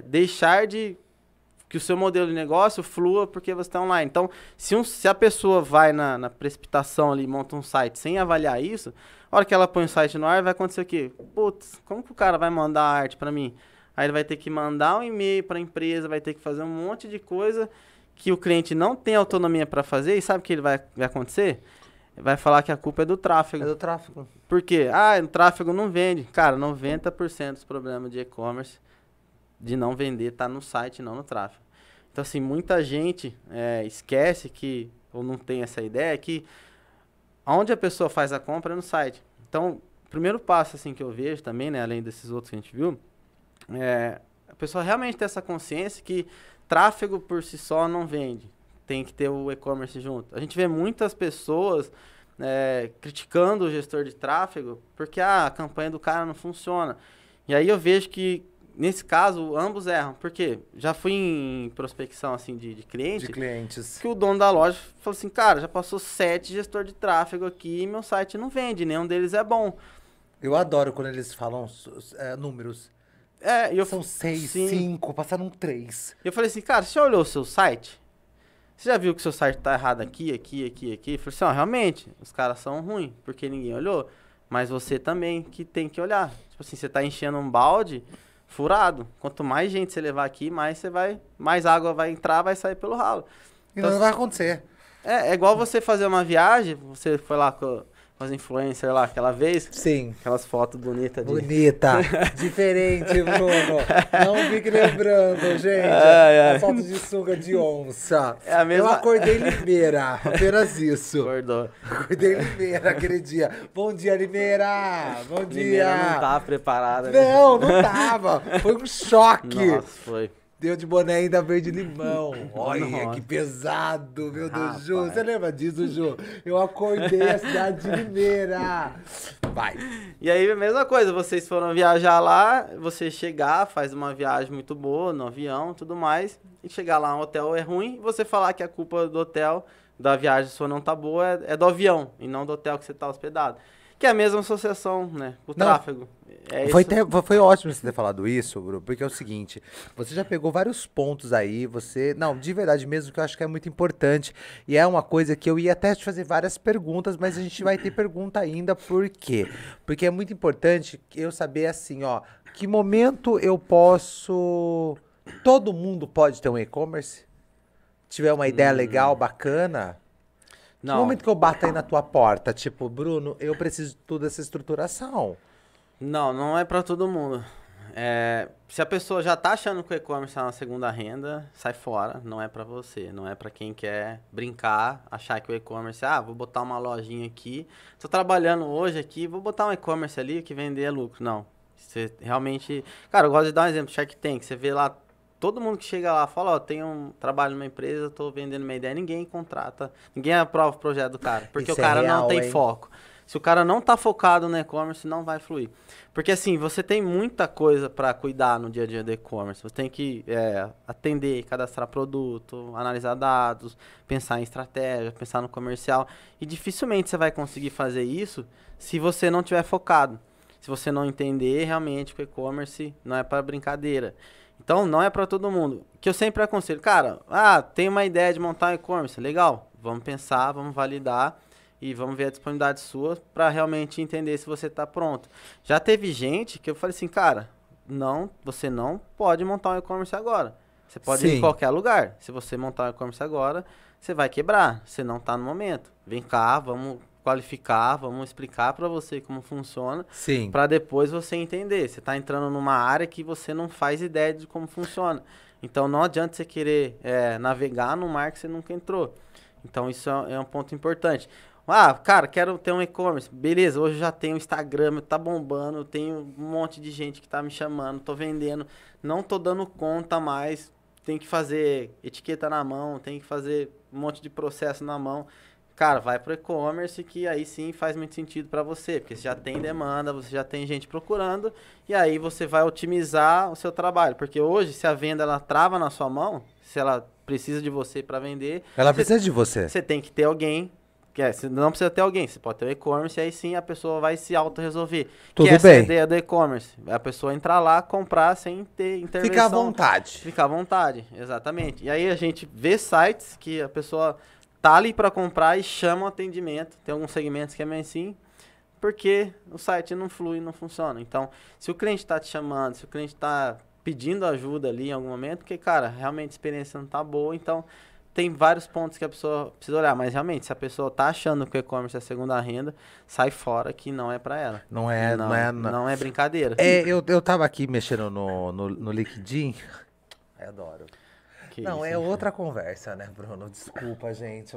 deixar que o seu modelo de negócio flua porque você está online. Então, se a pessoa vai na precipitação ali, monta um site sem avaliar isso, a hora que ela põe o site no ar, vai acontecer o quê? Putz, como que o cara vai mandar a arte para mim? Aí ele vai ter que mandar um e-mail para a empresa, vai ter que fazer um monte de coisa que o cliente não tem autonomia para fazer. E sabe o que vai acontecer? Vai falar que a culpa é do tráfego. É do tráfego. Por quê? O tráfego não vende. Cara, 90% dos problemas de e-commerce de não vender tá no site, não no tráfego. Então, assim, muita gente esquece que, ou não tem essa ideia, que onde a pessoa faz a compra é no site. Então, o primeiro passo, assim, que eu vejo também, né, além desses outros que a gente viu, a pessoa realmente ter essa consciência que tráfego por si só não vende. Tem que ter o e-commerce junto. A gente vê muitas pessoas criticando o gestor de tráfego porque a campanha do cara não funciona. E aí eu vejo que, nesse caso, ambos erram. Por quê? Já fui em prospecção assim, de cliente, De clientes. que o dono da loja falou assim, cara, já passou 7 gestor de tráfego aqui e meu site não vende, nenhum deles é bom. Eu adoro quando eles falam números. São 6, 5, passaram 3. Eu falei assim, cara, você já olhou o seu site? Você já viu que o seu site tá errado aqui? Eu falei assim, realmente, os caras são ruins, porque ninguém olhou. Mas você também que tem que olhar. Tipo assim, você tá enchendo um balde furado. Quanto mais gente você levar aqui, mais água vai entrar, vai sair pelo ralo. E não vai acontecer. É igual você fazer uma viagem, você foi lá com as influencers lá aquela vez. Sim. Aquelas fotos bonitas. Bonita. Diferente, Bruno. Não fique lembrando, gente. A foto de sunga de onça. É a mesma... Eu acordei Limeira. Apenas isso. Acordou. Acordei Limeira aquele dia. Bom dia, Limeira. Bom dia. Limeira não tá preparada. Né? Não tava. Foi um choque. Nossa, foi. Deu de boné ainda verde limão. Olha, Nossa. que pesado, meu Deus, Rapaz. Ju. Você lembra disso, Ju? Eu acordei a cidade de Limeira. Vai. E aí, a mesma coisa, vocês foram viajar lá, você chegar, faz uma viagem muito boa no avião e tudo mais, e chegar lá, um hotel é ruim, e você falar que a culpa do hotel, da viagem sua não tá boa, é do avião, e não do hotel que você tá hospedado. Que é a mesma associação, né, o tráfego. Foi ótimo você ter falado isso, Bruno, porque é o seguinte, você já pegou vários pontos aí, de verdade mesmo, que eu acho que é muito importante, e é uma coisa que eu ia até te fazer várias perguntas, mas a gente vai ter pergunta ainda, por quê? Porque é muito importante eu saber assim, que momento eu posso... Todo mundo pode ter um e-commerce? Tiver uma ideia legal, bacana... Não. No momento que eu bato aí na tua porta, tipo, Bruno, eu preciso de toda essa estruturação. Não é pra todo mundo. se a pessoa já tá achando que o e-commerce é uma segunda renda, sai fora, não é pra você, não é pra quem quer brincar, achar que o e-commerce, vou botar uma lojinha aqui, tô trabalhando hoje aqui, vou botar um e-commerce ali que vender é lucro. Não, você realmente... Cara, eu gosto de dar um exemplo, Shark Tank, você vê lá, todo mundo que chega lá fala, tenho trabalho numa empresa, tô vendendo uma ideia, ninguém contrata, ninguém aprova o projeto do cara, porque Isso o cara é real, não tem hein? foco. Se o cara não tá focado no e-commerce, não vai fluir. Porque assim, você tem muita coisa para cuidar no dia a dia do e-commerce. Você tem que atender, cadastrar produto, analisar dados, pensar em estratégia, pensar no comercial. E dificilmente você vai conseguir fazer isso se você não tiver focado. Se você não entender realmente que o e-commerce não é para brincadeira. Então, não é para todo mundo. Que eu sempre aconselho, cara, tem uma ideia de montar um e-commerce, legal. Vamos pensar, vamos validar. E vamos ver a disponibilidade sua para realmente entender se você está pronto. Já teve gente que eu falei assim, cara, você não pode montar um e-commerce agora. Você pode ir em qualquer lugar. Se você montar um e-commerce agora, você vai quebrar. Você não está no momento. Vem cá, vamos qualificar, vamos explicar para você como funciona. Sim. Para depois você entender. Você está entrando numa área que você não faz ideia de como funciona. Então não adianta você querer navegar no mar que você nunca entrou. Então isso é um ponto importante. Cara, quero ter um e-commerce. Beleza, hoje já tenho o Instagram, tá bombando, tenho um monte de gente que tá me chamando, tô vendendo, não tô dando conta mais, tem que fazer etiqueta na mão, tem que fazer um monte de processo na mão. Cara, vai pro e-commerce que aí sim faz muito sentido para você, porque você já tem demanda, você já tem gente procurando, e aí você vai otimizar o seu trabalho. Porque hoje, se a venda ela trava na sua mão, se ela precisa de você para vender... Ela precisa de você. Você tem que ter alguém... Você não precisa ter alguém, você pode ter o e-commerce e aí sim a pessoa vai se auto-resolver. Tudo essa bem. é a ideia do e-commerce. A pessoa entrar lá, comprar sem ter intervenção. Fica à vontade. Fica à vontade, exatamente. E aí a gente vê sites que a pessoa tá ali para comprar e chama o atendimento. Tem alguns segmentos que é meio assim, porque o site não flui, não funciona. Então, se o cliente está te chamando, se o cliente está pedindo ajuda ali em algum momento, porque, cara, realmente a experiência não tá boa, então... Tem vários pontos que a pessoa precisa olhar, mas realmente, se a pessoa tá achando que o e-commerce é segunda renda, sai fora que não é para ela. Não é brincadeira. Eu tava aqui mexendo no LinkedIn. Eu adoro. É outra conversa, né, Bruno? Desculpa, gente.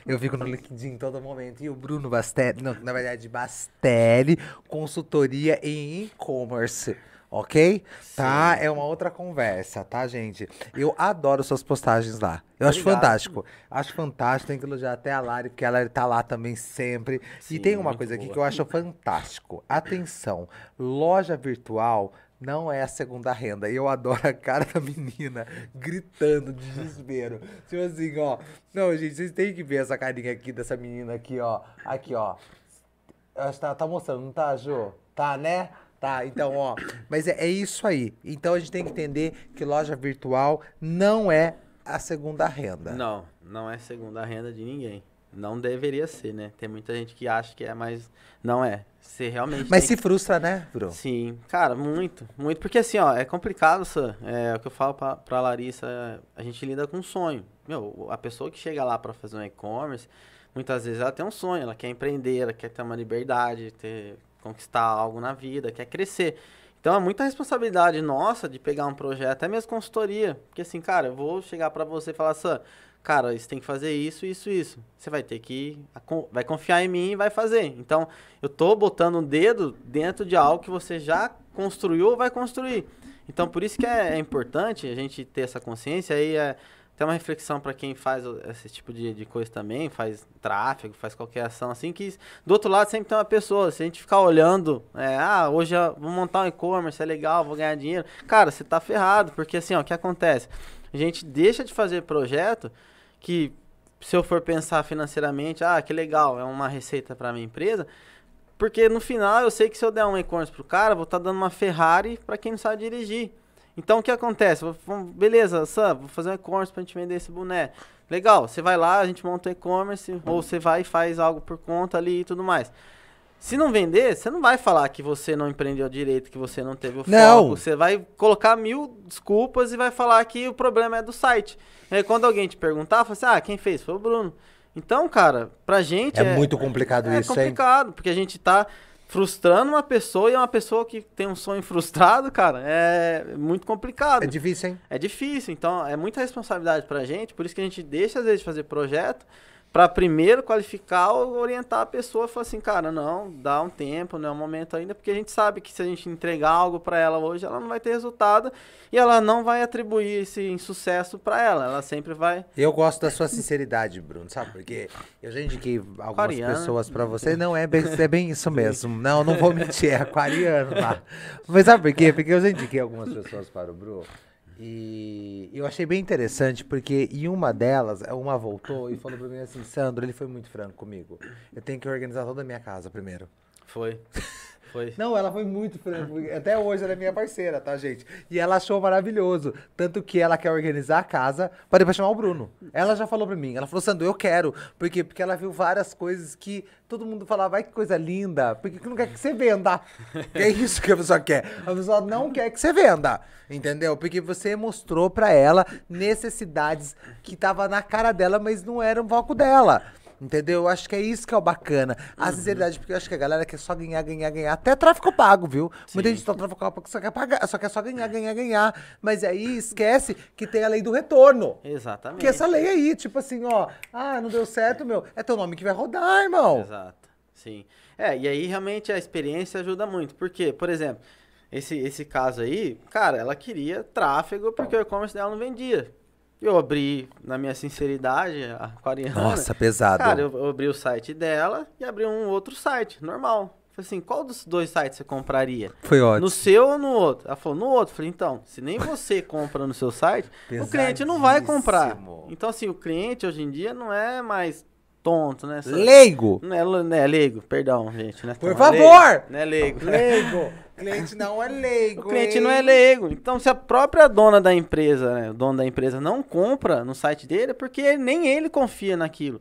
Eu fico no LinkedIn todo momento. E o Bruno Bastelli, não, na verdade, Bastelli, consultoria em e-commerce. Ok? Sim. Tá? É uma outra conversa, tá, gente? Eu adoro suas postagens lá. Eu acho fantástico. Acho fantástico. Tem que elogiar até a Lari, porque a Lari tá lá também sempre. Sim, e tem uma coisa aqui que eu acho fantástico. Atenção, loja virtual não é a segunda renda. E eu adoro a cara da menina gritando de desespero. Tipo assim, ó. Não, gente, vocês têm que ver essa carinha aqui dessa menina aqui, ó. Aqui, ó. Acho que tá mostrando, não tá, Jô? Tá, né? Tá, então, ó, mas é isso aí. Então a gente tem que entender que loja virtual não é a segunda renda. Não é segunda renda de ninguém. Não deveria ser, né? Tem muita gente que acha que é, mas não é. Você realmente mas se frustra, né, Bruno? Sim, cara, muito, muito. Porque assim, ó, é complicado, Sam. É o que eu falo pra Larissa, a gente lida com um sonho. A pessoa que chega lá pra fazer um e-commerce, muitas vezes ela tem um sonho, ela quer empreender, ela quer ter uma liberdade, conquistar algo na vida, quer crescer. Então é muita responsabilidade nossa de pegar um projeto, até mesmo consultoria. Porque assim, cara, eu vou chegar pra você e falar, Sam, cara, você tem que fazer isso, isso, isso. Você vai ter que... vai confiar em mim e vai fazer. Então, eu tô botando um dedo dentro de algo que você já construiu ou vai construir. Então, por isso que é importante a gente ter essa consciência. Aí até uma reflexão para quem faz esse tipo de coisa também, faz tráfego, faz qualquer ação assim, que do outro lado sempre tem uma pessoa. Se a gente ficar olhando, hoje vou montar um e-commerce, é legal, vou ganhar dinheiro. Cara, você tá ferrado, porque assim, ó, o que acontece? A gente deixa de fazer projeto que, se eu for pensar financeiramente, que legal, é uma receita para minha empresa, porque no final eu sei que se eu der um e-commerce pro cara, vou estar dando uma Ferrari para quem não sabe dirigir. Então, o que acontece? Beleza, Sam, vou fazer um e-commerce pra gente vender esse boné. Legal, você vai lá, a gente monta um e-commerce, ou você vai e faz algo por conta ali e tudo mais. Se não vender, você não vai falar que você não empreendeu direito, que você não teve o foco. Você vai colocar 1000 desculpas e vai falar que o problema é do site. E aí, quando alguém te perguntar, fala assim, quem fez? Foi o Bruno. Então, cara, pra gente... É muito complicado isso, hein? É complicado, porque a gente tá frustrando uma pessoa e uma pessoa que tem um sonho frustrado, cara, é muito complicado. É difícil, hein? É difícil, então é muita responsabilidade pra gente, por isso que a gente deixa às vezes de fazer projeto pra primeiro qualificar ou orientar a pessoa e falar assim, cara, não, dá um tempo, não é o momento ainda, porque a gente sabe que se a gente entregar algo pra ela hoje, ela não vai ter resultado e ela não vai atribuir esse insucesso pra ela sempre vai... Eu gosto da sua sinceridade, Bruno, sabe? Porque eu já indiquei algumas Aquariano. pessoas pra você. Não, é bem isso mesmo. Não vou mentir, é aquariano, tá? Mas sabe por quê? Porque eu já indiquei algumas pessoas para o Bruno. E eu achei bem interessante, porque em uma delas, uma voltou e falou pra mim assim, Sandro, ele foi muito franco comigo. Eu tenho que organizar toda a minha casa primeiro. Foi. Não, ela foi muito franca. Até hoje ela é minha parceira, tá, gente? E ela achou maravilhoso. Tanto que ela quer organizar a casa para depois chamar o Bruno. Ela já falou pra mim. Ela falou, Sandro, eu quero. Por quê? Porque ela viu várias coisas que todo mundo falava, ai, que coisa linda. Por que não quer que você venda? É isso que a pessoa quer. A pessoa não quer que você venda. Entendeu? Porque você mostrou pra ela necessidades que tava na cara dela, mas não era um foco dela. Entendeu? Eu acho que é isso que é o bacana. A sinceridade, porque eu acho que a galera quer só ganhar. Até tráfico pago, viu? Sim. Muita gente tá tráfico pago porque só quer pagar, só quer só ganhar. Mas aí esquece que tem a lei do retorno. Exatamente. Que essa lei aí, tipo assim, ó, não deu certo, meu, é teu nome que vai rodar, irmão. Exato, sim. E aí realmente a experiência ajuda muito. Por quê? Por exemplo, esse caso aí, cara, ela queria tráfego porque o e-commerce dela não vendia. Eu abri, na minha sinceridade, a aquariana. Nossa, pesado. Cara, eu abri o site dela e abri um outro site, normal. Falei assim, qual dos dois sites você compraria? Foi ótimo. No seu ou no outro? Ela falou, no outro. Falei, então, se nem você compra no seu site, o cliente não vai comprar. Então, assim, o cliente hoje em dia não é mais tonto, né? Leigo. Não é leigo, perdão, gente. Né? Por favor! Não é leigo. Leigo. O cliente não é leigo. O cliente não é leigo. Então, se a própria dona da empresa, né, o dono da empresa não compra no site dele, é porque nem ele confia naquilo.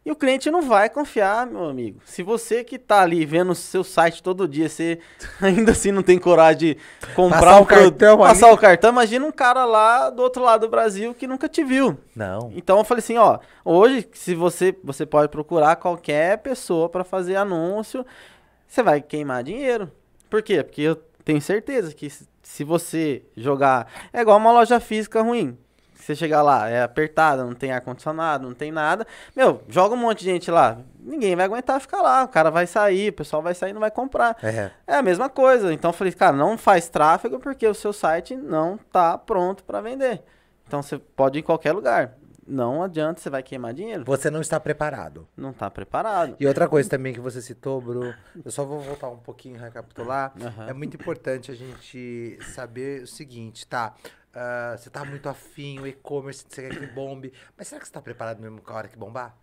E o cliente não vai confiar, meu amigo. Se você que tá ali vendo o seu site todo dia, você ainda assim não tem coragem de comprar passar o cartão, passar o cartão, imagina um cara lá do outro lado do Brasil que nunca te viu. Não. Então eu falei assim, ó, hoje se você pode procurar qualquer pessoa para fazer anúncio, você vai queimar dinheiro. Por quê? Porque eu tenho certeza que se você jogar, é igual uma loja física ruim. Você chegar lá, é apertada, não tem ar-condicionado, não tem nada. Meu, joga um monte de gente lá. Ninguém vai aguentar ficar lá. O cara vai sair, o pessoal vai sair e não vai comprar. É a mesma coisa. Então eu falei, cara, não faz tráfego porque o seu site não tá pronto para vender. Então você pode ir em qualquer lugar. Não adianta, você vai queimar dinheiro. Você não está preparado. Não tá preparado. E outra coisa também que você citou, Bru, eu só vou voltar um pouquinho, recapitular. É muito importante a gente saber o seguinte, tá? Você tá muito afim, o e-commerce, você quer que bombe. Mas será que você tá preparado mesmo com a hora que bombar?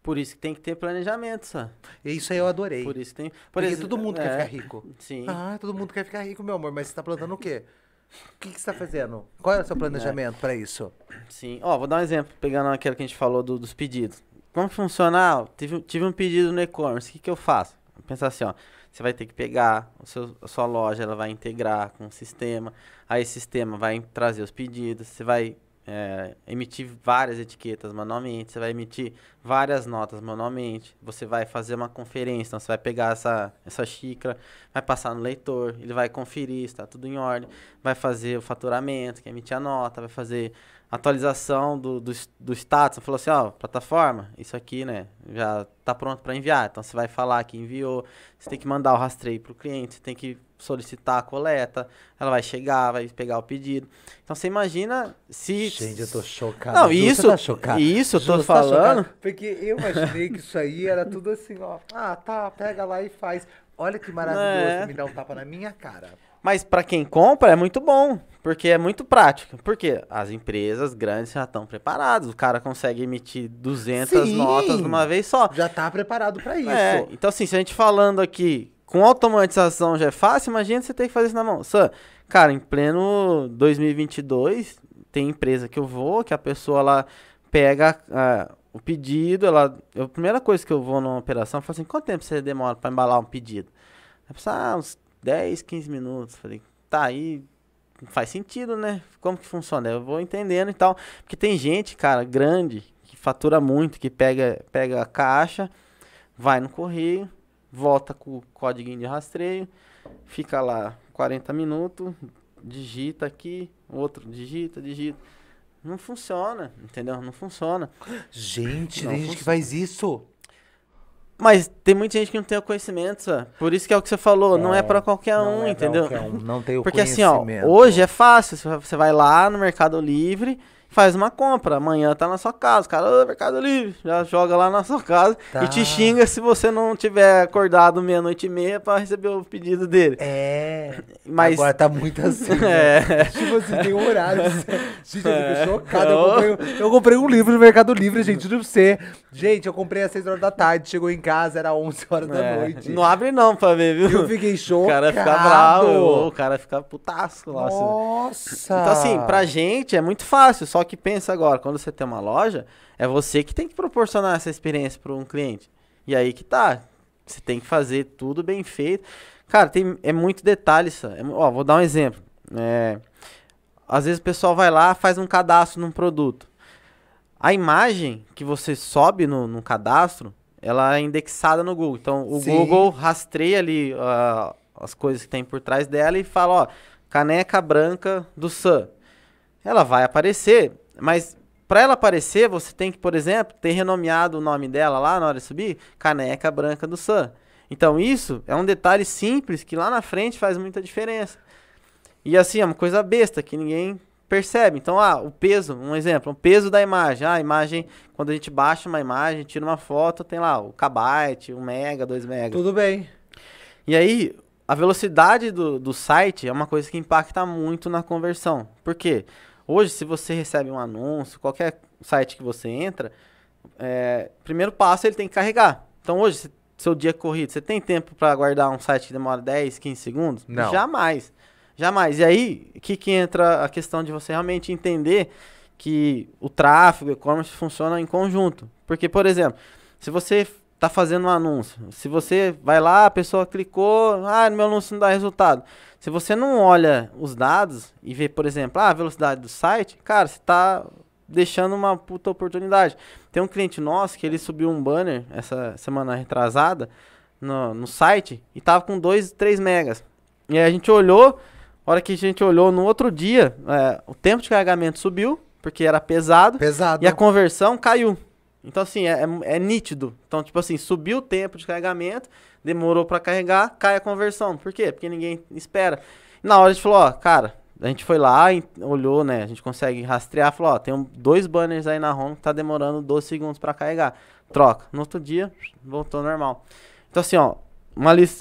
Por isso que tem que ter planejamento, sabe? E isso aí eu adorei. Por isso tem. Porque todo mundo quer ficar rico. Sim. Todo mundo quer ficar rico, meu amor. Mas você tá plantando o quê? O que você tá fazendo? Qual é o seu planejamento pra isso? Sim. Ó, vou dar um exemplo, pegando aquilo que a gente falou dos pedidos. Como que funciona? Tive um pedido no e-commerce, o que eu faço? Vou pensar assim, ó. Você vai ter que pegar a sua loja, ela vai integrar com o sistema. Aí esse sistema vai trazer os pedidos. Você vai emitir várias etiquetas manualmente. Você vai emitir várias notas manualmente. Você vai fazer uma conferência. Então você vai pegar essa xícara, vai passar no leitor. Ele vai conferir se está tudo em ordem. Vai fazer o faturamento, que é emitir a nota. Vai fazer atualização do status. Você falou assim, ó, plataforma, isso aqui, né, já tá pronto para enviar. Então, você vai falar que enviou, você tem que mandar o rastreio pro cliente, você tem que solicitar a coleta, ela vai chegar, vai pegar o pedido. Então, você imagina se... Gente, eu tô chocado. Não, isso, tá chocado? Isso eu tô Tá falando... chocado, porque eu imaginei que isso aí era tudo assim, ó. Tá, pega lá e faz. Olha que maravilhoso, me dá um tapa na minha cara. Mas para quem compra é muito bom, porque é muito prático. Porque as empresas grandes já estão preparadas. O cara consegue emitir 200 notas de uma vez só. Já tá preparado para isso. Então assim, se a gente falando aqui com automatização já é fácil, imagina você ter que fazer isso na mão. Cara, em pleno 2022, tem empresa que eu vou, que a pessoa lá pega o pedido, a primeira coisa que eu vou numa operação, eu falo assim, quanto tempo você demora para embalar um pedido? Eu falo, uns 10, 15 minutos. Falei, tá, aí faz sentido, né? Como que funciona? Eu vou entendendo e tal. Porque tem gente, cara, grande, que fatura muito, que pega a caixa, vai no correio, volta com o código de rastreio, fica lá 40 minutos, digita aqui, outro, digita. Não funciona, entendeu? Não funciona. Gente, Não tem gente que faz isso. Mas tem muita gente que não tem o conhecimento, sabe? Por isso que é o que você falou, não é pra qualquer um, é pra entendeu? qualquer um, não tem o Porque assim, conhecimento. ó, hoje é fácil, você vai lá no Mercado Livre, faz uma compra, amanhã tá na sua casa, o cara, ô, Mercado Livre, já joga lá na sua casa Tá. e te xinga se você não tiver acordado 00:30 pra receber o pedido dele. Mas Agora tá muito assim. É. Né? Tipo assim, tem um horário. Gente, eu fico chocado. Eu comprei um livro no Mercado Livre, gente, juro pra você. Gente, eu comprei às 6 horas da tarde, chegou em casa, era 11 horas da noite. Não abre não pra ver, viu? Eu fiquei O chocado. cara fica bravo, o cara fica putaço lá. Nossa! Então assim, pra gente é muito fácil, só que pensa agora, quando você tem uma loja, é você que tem que proporcionar essa experiência para um cliente. E aí que tá, você tem que fazer tudo bem feito. Cara, é muito detalhe isso. Ó, vou dar um exemplo. Às vezes o pessoal vai lá, faz um cadastro num produto. A imagem que você sobe no cadastro, ela é indexada no Google. Então o Sim. Google rastreia ali as coisas que tem por trás dela e fala, ó, caneca branca do Sun. Ela vai aparecer, mas para ela aparecer, você tem que, por exemplo, ter renomeado o nome dela lá na hora de subir, caneca branca do Sun. Então isso é um detalhe simples que lá na frente faz muita diferença. E assim, é uma coisa besta que ninguém percebe. Então, o peso, um exemplo, o peso da imagem. A imagem, quando a gente baixa uma imagem, tira uma foto, tem lá o kbyte, 1 mega, 2 mega. Tudo bem. E aí, a velocidade do site é uma coisa que impacta muito na conversão. Por quê? Hoje, se você recebe um anúncio, qualquer site que você entra, primeiro passo ele tem que carregar. Então hoje, seu dia corrido, você tem tempo para aguardar um site que demora 10, 15 segundos? Não. Jamais. E aí, que entra a questão de você realmente entender que o tráfego, o e-commerce funciona em conjunto. Porque, por exemplo, se você está fazendo um anúncio, se você vai lá, a pessoa clicou, no meu anúncio não dá resultado. Se você não olha os dados e vê, por exemplo, a velocidade do site, cara, você está deixando uma puta oportunidade. Tem um cliente nosso que ele subiu um banner essa semana retrasada no site e tava com 2, 3 megas. E aí a gente olhou, a hora que a gente olhou no outro dia, o tempo de carregamento subiu, porque era pesado. E a conversão caiu. Então, assim, é nítido. Então, tipo assim, subiu o tempo de carregamento, demorou para carregar, cai a conversão. Por quê? Porque ninguém espera. Na hora a gente falou, cara, a gente foi lá, olhou, né? A gente consegue rastrear, falou, tem 2 banners aí na home que tá demorando 12 segundos para carregar. Troca. No outro dia, voltou normal. Então, assim,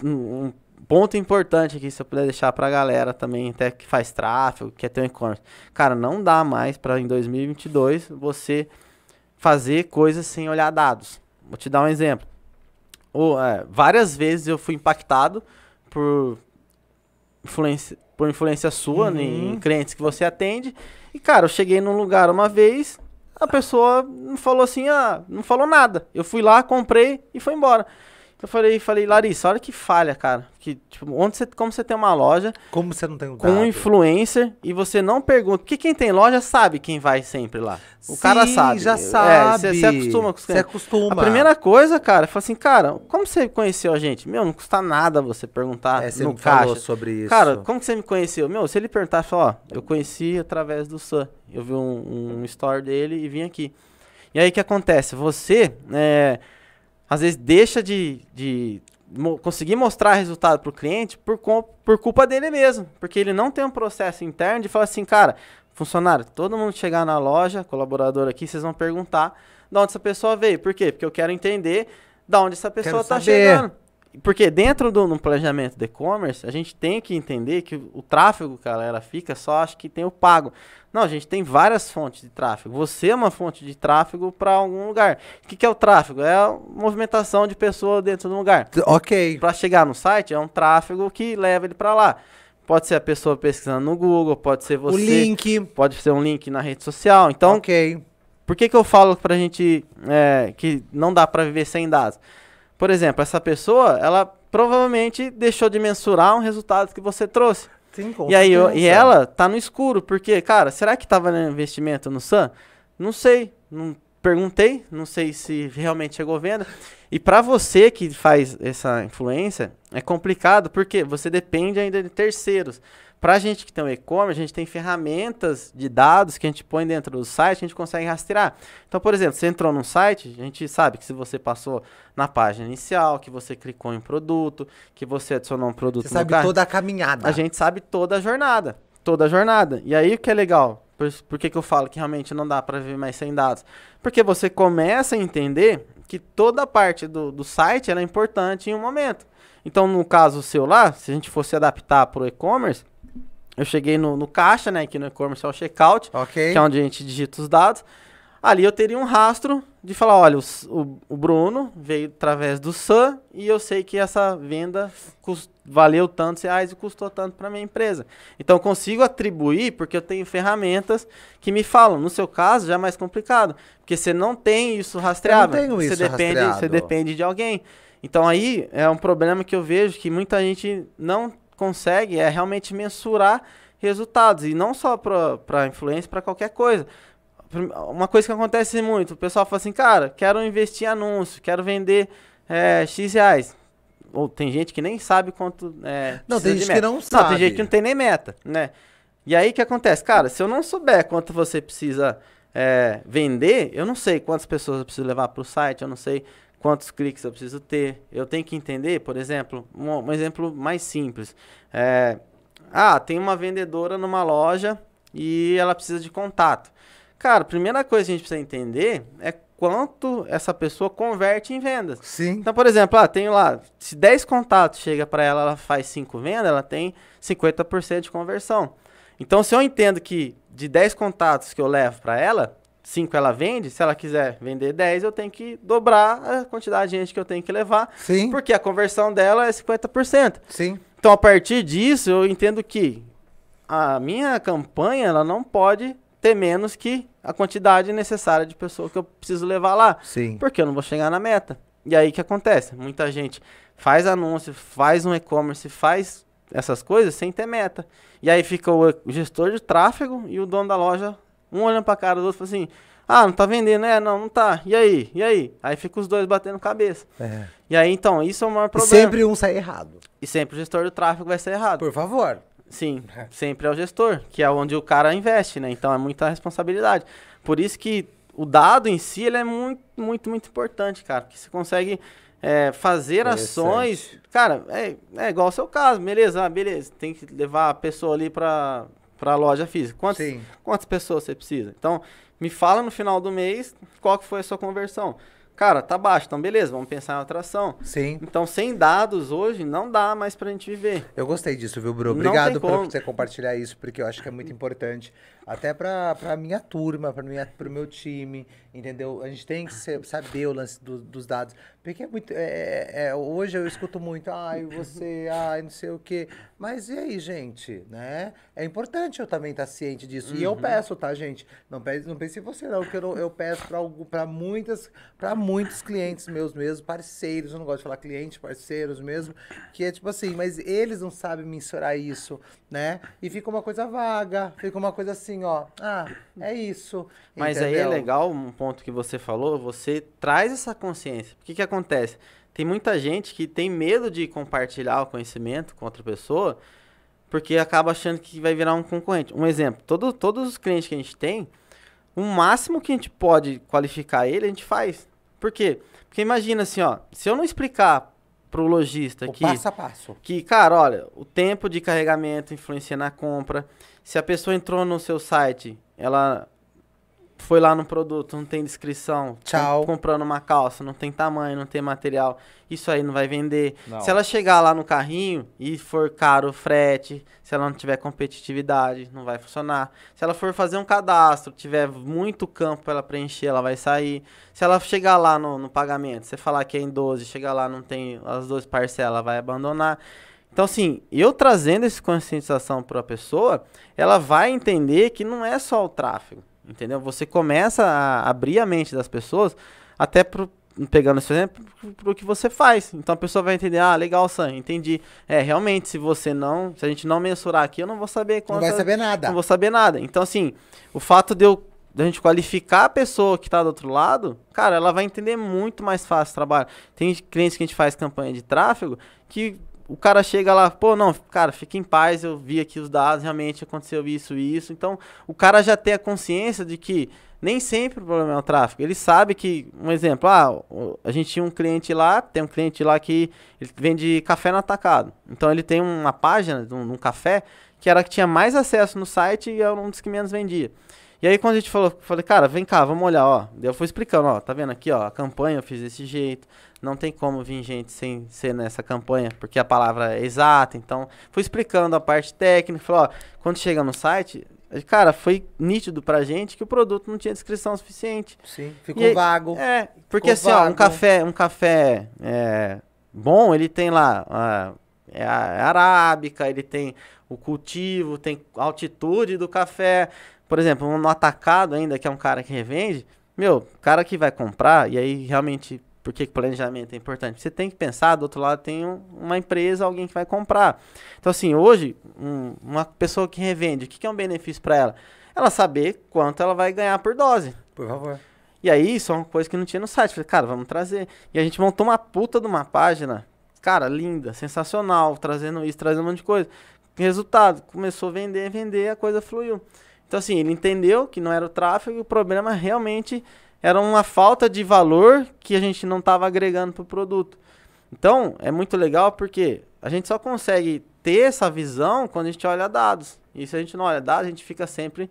um ponto importante aqui, se eu puder deixar pra galera também, até que faz tráfego, quer ter um e-commerce. Cara, não dá mais para em 2022 você fazer coisas sem olhar dados. Vou te dar um exemplo. Várias vezes eu fui impactado por influência sua em clientes que você atende. E, cara, eu cheguei num lugar uma vez, a pessoa não falou assim, não falou nada. Eu fui lá, comprei e foi embora. Eu falei, Larissa, olha que falha, cara. Que, tipo, como você tem uma loja... Como você não tem um com um influencer e você não pergunta... Porque quem tem loja sabe quem vai sempre lá. O cara sabe. Já sabe. Você acostuma com os clientes. Você acostuma. A primeira coisa, cara, é falar assim, cara, como você conheceu a gente? Meu, não custa nada você perguntar você no me caixa. falou sobre isso. Cara, como que você me conheceu? Meu, se ele perguntar, fala, eu conheci através do Sun. Eu vi um story dele e vim aqui. E aí, o que acontece? Você... às vezes deixa de conseguir mostrar resultado para o cliente por culpa dele mesmo. Porque ele não tem um processo interno de falar assim, cara, funcionário, todo mundo chegar na loja, colaborador aqui, vocês vão perguntar de onde essa pessoa veio. Por quê? Porque eu quero entender de onde essa pessoa está chegando. Porque dentro no planejamento de e-commerce, a gente tem que entender que o tráfego que a galera fica só acha que tem o pago. Não, a gente tem várias fontes de tráfego. Você é uma fonte de tráfego para algum lugar. O que é o tráfego? É a movimentação de pessoa dentro de um lugar. Ok. Para chegar no site, é um tráfego que leva ele para lá. Pode ser a pessoa pesquisando no Google, pode ser você. O link. Pode ser um link na rede social. Então, ok. Por que eu falo pra gente que não dá para viver sem dados? Por exemplo, essa pessoa, ela provavelmente deixou de mensurar um resultado que você trouxe. Sim, com e ela tá no escuro, porque, cara, será que tava no investimento no Sun? Não sei, perguntei, não sei se realmente chegou venda. E para você que faz essa influência, é complicado porque você depende ainda de terceiros. Para a gente que tem o e-commerce, a gente tem ferramentas de dados que a gente põe dentro do site, a gente consegue rastrear. Então, por exemplo, você entrou num site, a gente sabe que se você passou na página inicial, que você clicou em um produto, que você adicionou um produto Você sabe toda a caminhada. a gente sabe toda a jornada. Toda a jornada. E aí o que é legal? Por que eu falo que realmente não dá para ver mais sem dados? Porque você começa a entender que toda a parte do site ela é importante em um momento. Então, no caso seu lá, se a gente fosse adaptar para o e-commerce, eu cheguei no caixa, né? Aqui no e-commerce é o checkout, Ok. que é onde a gente digita os dados. Ali eu teria um rastro de falar, olha, o Bruno veio através do SAM e eu sei que essa venda valeu tantos reais e custou tanto para minha empresa. Então eu consigo atribuir porque eu tenho ferramentas que me falam. No seu caso já é mais complicado, porque você não tem isso rastreável. Eu não tenho isso Você depende de alguém. Então aí é um problema que eu vejo que muita gente não consegue realmente mensurar resultados. E não só para influência, para qualquer coisa. Uma coisa que acontece muito, o pessoal fala assim, cara, quero investir em anúncio, quero vender X reais. Ou tem gente que nem sabe quanto Não, tem gente que não Não, sabe. tem gente que não tem nem meta, né? E aí o que acontece? Cara, se eu não souber quanto você precisa vender, eu não sei quantas pessoas eu preciso levar para o site, eu não sei quantos cliques eu preciso ter. Eu tenho que entender, por exemplo, um exemplo mais simples. Tem uma vendedora numa loja e ela precisa de contato. Cara, a primeira coisa que a gente precisa entender é quanto essa pessoa converte em vendas. Sim. Então, por exemplo, tenho lá, se 10 contatos chega para ela, ela faz 5 vendas, ela tem 50% de conversão. Então, se eu entendo que de 10 contatos que eu levo para ela, 5 ela vende, se ela quiser vender 10, eu tenho que dobrar a quantidade de gente que eu tenho que levar. Sim. Porque a conversão dela é 50%. Sim. Então, a partir disso, eu entendo que a minha campanha, ela não pode ter menos que a quantidade necessária de pessoas que eu preciso levar lá. Sim. Porque eu não vou chegar na meta. E aí o que acontece? Muita gente faz anúncio, faz um e-commerce, faz essas coisas sem ter meta. E aí fica o gestor de tráfego e o dono da loja, um olhando pra cara do outro e fala assim, não tá vendendo, não tá. E aí? E aí? Aí fica os dois batendo cabeça. E aí, então, isso é o maior problema. E sempre um sai errado. E sempre o gestor do tráfego vai ser errado. Por favor. Sim, sempre é o gestor, que é onde o cara investe, né? Então é muita responsabilidade. Por isso que o dado em si, ele é muito, muito, muito importante, cara. Porque você consegue fazer ações... Cara, é igual ao seu caso, beleza? Beleza, tem que levar a pessoa ali pra loja física. Quantas pessoas você precisa? Então, me fala no final do mês qual que foi a sua conversão. Cara, tá baixo, então beleza, vamos pensar em outra ação. Sim. Então, sem dados hoje, não dá mais pra gente viver. Eu gostei disso, viu, Bruno? Obrigado por você compartilhar isso, porque eu acho que é muito importante. Até pra minha turma, pro meu time, entendeu? A gente tem que saber o lance dos dados. Porque é muito... hoje eu escuto muito, não sei o quê. Mas e aí, gente, né? É importante eu também estar ciente disso. E eu peço, tá, gente? Não pense em você, não, porque eu peço pra muitos clientes meus mesmo, parceiros, eu não gosto de falar cliente, parceiros mesmo, que é tipo assim, mas eles não sabem mensurar isso, né? E fica uma coisa vaga, fica uma coisa assim, é isso. Mas entendeu? aí é legal, um ponto que você falou, você traz essa consciência. O que acontece? Tem muita gente que tem medo de compartilhar o conhecimento com outra pessoa, porque acaba achando que vai virar um concorrente. Um exemplo, todos os clientes que a gente tem, o máximo que a gente pode qualificar ele, a gente faz. Por quê? Porque imagina assim, se eu não explicar pro lojista passo a passo. Que, cara, olha, o tempo de carregamento influencia na compra. Se a pessoa entrou no seu site, ela foi lá no produto, não tem descrição, Tchau. Comprando uma calça, não tem tamanho, não tem material, isso aí não vai vender. Não. Se ela chegar lá no carrinho e for caro o frete, se ela não tiver competitividade, não vai funcionar. Se ela for fazer um cadastro, tiver muito campo para ela preencher, ela vai sair. Se ela chegar lá no pagamento, você falar que é em 12, chegar lá não tem as 12 parcelas, ela vai abandonar. Então, assim, eu trazendo essa conscientização para a pessoa, ela vai entender que não é só o tráfego. Entendeu? Você começa a abrir a mente das pessoas, até pegando esse exemplo, pro que você faz. Então a pessoa vai entender, legal, Sam, entendi. Realmente, se a gente não mensurar aqui, eu não vou saber quanto. Não vai saber nada. Não vou saber nada. Então, assim, o fato de eu da gente qualificar a pessoa que tá do outro lado, cara, ela vai entender muito mais fácil o trabalho. Tem clientes que a gente faz campanha de tráfego que o cara chega lá, pô, não, cara, fica em paz, eu vi aqui os dados, realmente aconteceu isso e isso. Então, o cara já tem a consciência de que nem sempre o problema é o tráfego. Ele sabe que, um exemplo, a gente tinha um cliente lá, tem um cliente lá que ele vende café no atacado. Então, ele tem uma página de um café que era que tinha mais acesso no site e era um dos que menos vendia. E aí, quando a gente falei, cara, vem cá, vamos olhar, ó. Eu fui explicando, ó, tá vendo aqui, ó, a campanha eu fiz desse jeito. Não tem como vir gente sem ser nessa campanha, porque a palavra é exata. Então, fui explicando a parte técnica. Falei, ó, quando chega no site, cara, foi nítido pra gente que o produto não tinha descrição suficiente. Sim, ficou vago. Porque assim, ó, um café bom, ele tem lá a arábica, ele tem o cultivo, tem a altitude do café. Por exemplo, no atacado ainda, que é um cara que revende, o cara que vai comprar, e aí realmente, por que planejamento é importante? Você tem que pensar, do outro lado tem uma empresa, alguém que vai comprar. Então assim, hoje, uma pessoa que revende, o que é um benefício para ela? Ela saber quanto ela vai ganhar por dose. Por favor. E aí, isso é uma coisa que não tinha no site. Falei, cara, vamos trazer. E a gente montou uma puta de uma página, cara, linda, sensacional, trazendo isso, trazendo um monte de coisa. Resultado, começou a vender, a coisa fluiu. Então, assim, ele entendeu que não era o tráfego, o problema realmente era uma falta de valor que a gente não estava agregando para o produto. Então, é muito legal porque a gente só consegue ter essa visão quando a gente olha dados. E se a gente não olha dados, a gente fica sempre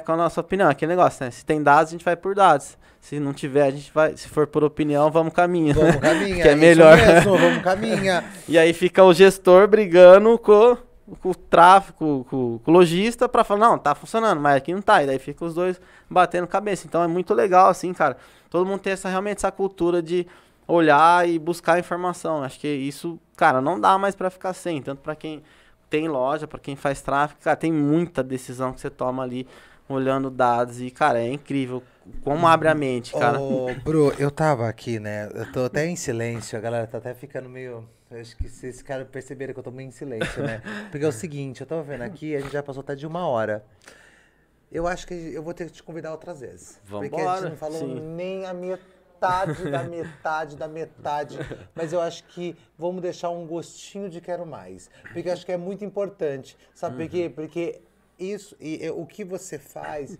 com a nossa opinião. Aquele negócio, né? Se tem dados, a gente vai por dados. Se não tiver, a gente vai. Se for por opinião, vamos caminha. Vamos caminha. Que é melhor. Isso mesmo, vamos caminha. E aí fica o gestor brigando com o tráfego, com o lojista pra falar, não, tá funcionando, mas aqui não tá. E daí fica os dois batendo cabeça. Então é muito legal, assim, cara. Todo mundo tem realmente essa cultura de olhar e buscar informação. Acho que isso, cara, não dá mais pra ficar sem. Tanto pra quem tem loja, pra quem faz tráfego, cara, tem muita decisão que você toma ali olhando dados. E, cara, é incrível como abre a mente, cara. Ô, Bru, eu tava aqui, né? Eu tô até em silêncio, a galera tá até ficando meio... Eu acho que se esse cara perceberam que eu tô meio em silêncio, né? Porque é o seguinte, eu tava vendo aqui, a gente já passou até de 1 hora. Eu acho que eu vou ter que te convidar outras vezes. Vamos porque a gente não falou nem a metade da metade da metade. Mas eu acho que vamos deixar um gostinho de quero mais. Porque eu acho que é muito importante. Sabe por quê? Porque isso, o que você faz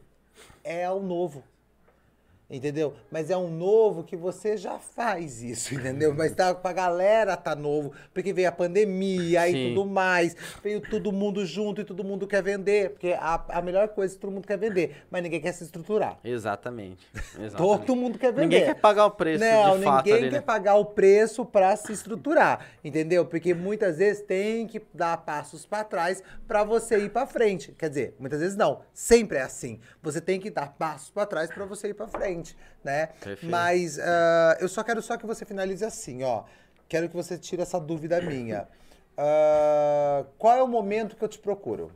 é o novo. Entendeu? Mas é um novo que você já faz isso, entendeu? Mas pra galera tá novo, porque veio a pandemia e tudo mais, veio todo mundo junto e todo mundo quer vender, porque a melhor coisa é que todo mundo quer vender, mas ninguém quer se estruturar. Exatamente. Todo mundo quer vender. Ninguém quer pagar o preço, não, de fato. Ninguém ali, quer né? pagar o preço pra se estruturar, entendeu? Porque muitas vezes tem que dar passos pra trás pra você ir pra frente. Quer dizer, muitas vezes não, sempre é assim. Você tem que dar passos pra trás pra você ir pra frente. Né? Perfeito. Mas eu só quero que você finalize assim, ó. Quero que você tire essa dúvida minha. Qual é o momento que eu te procuro?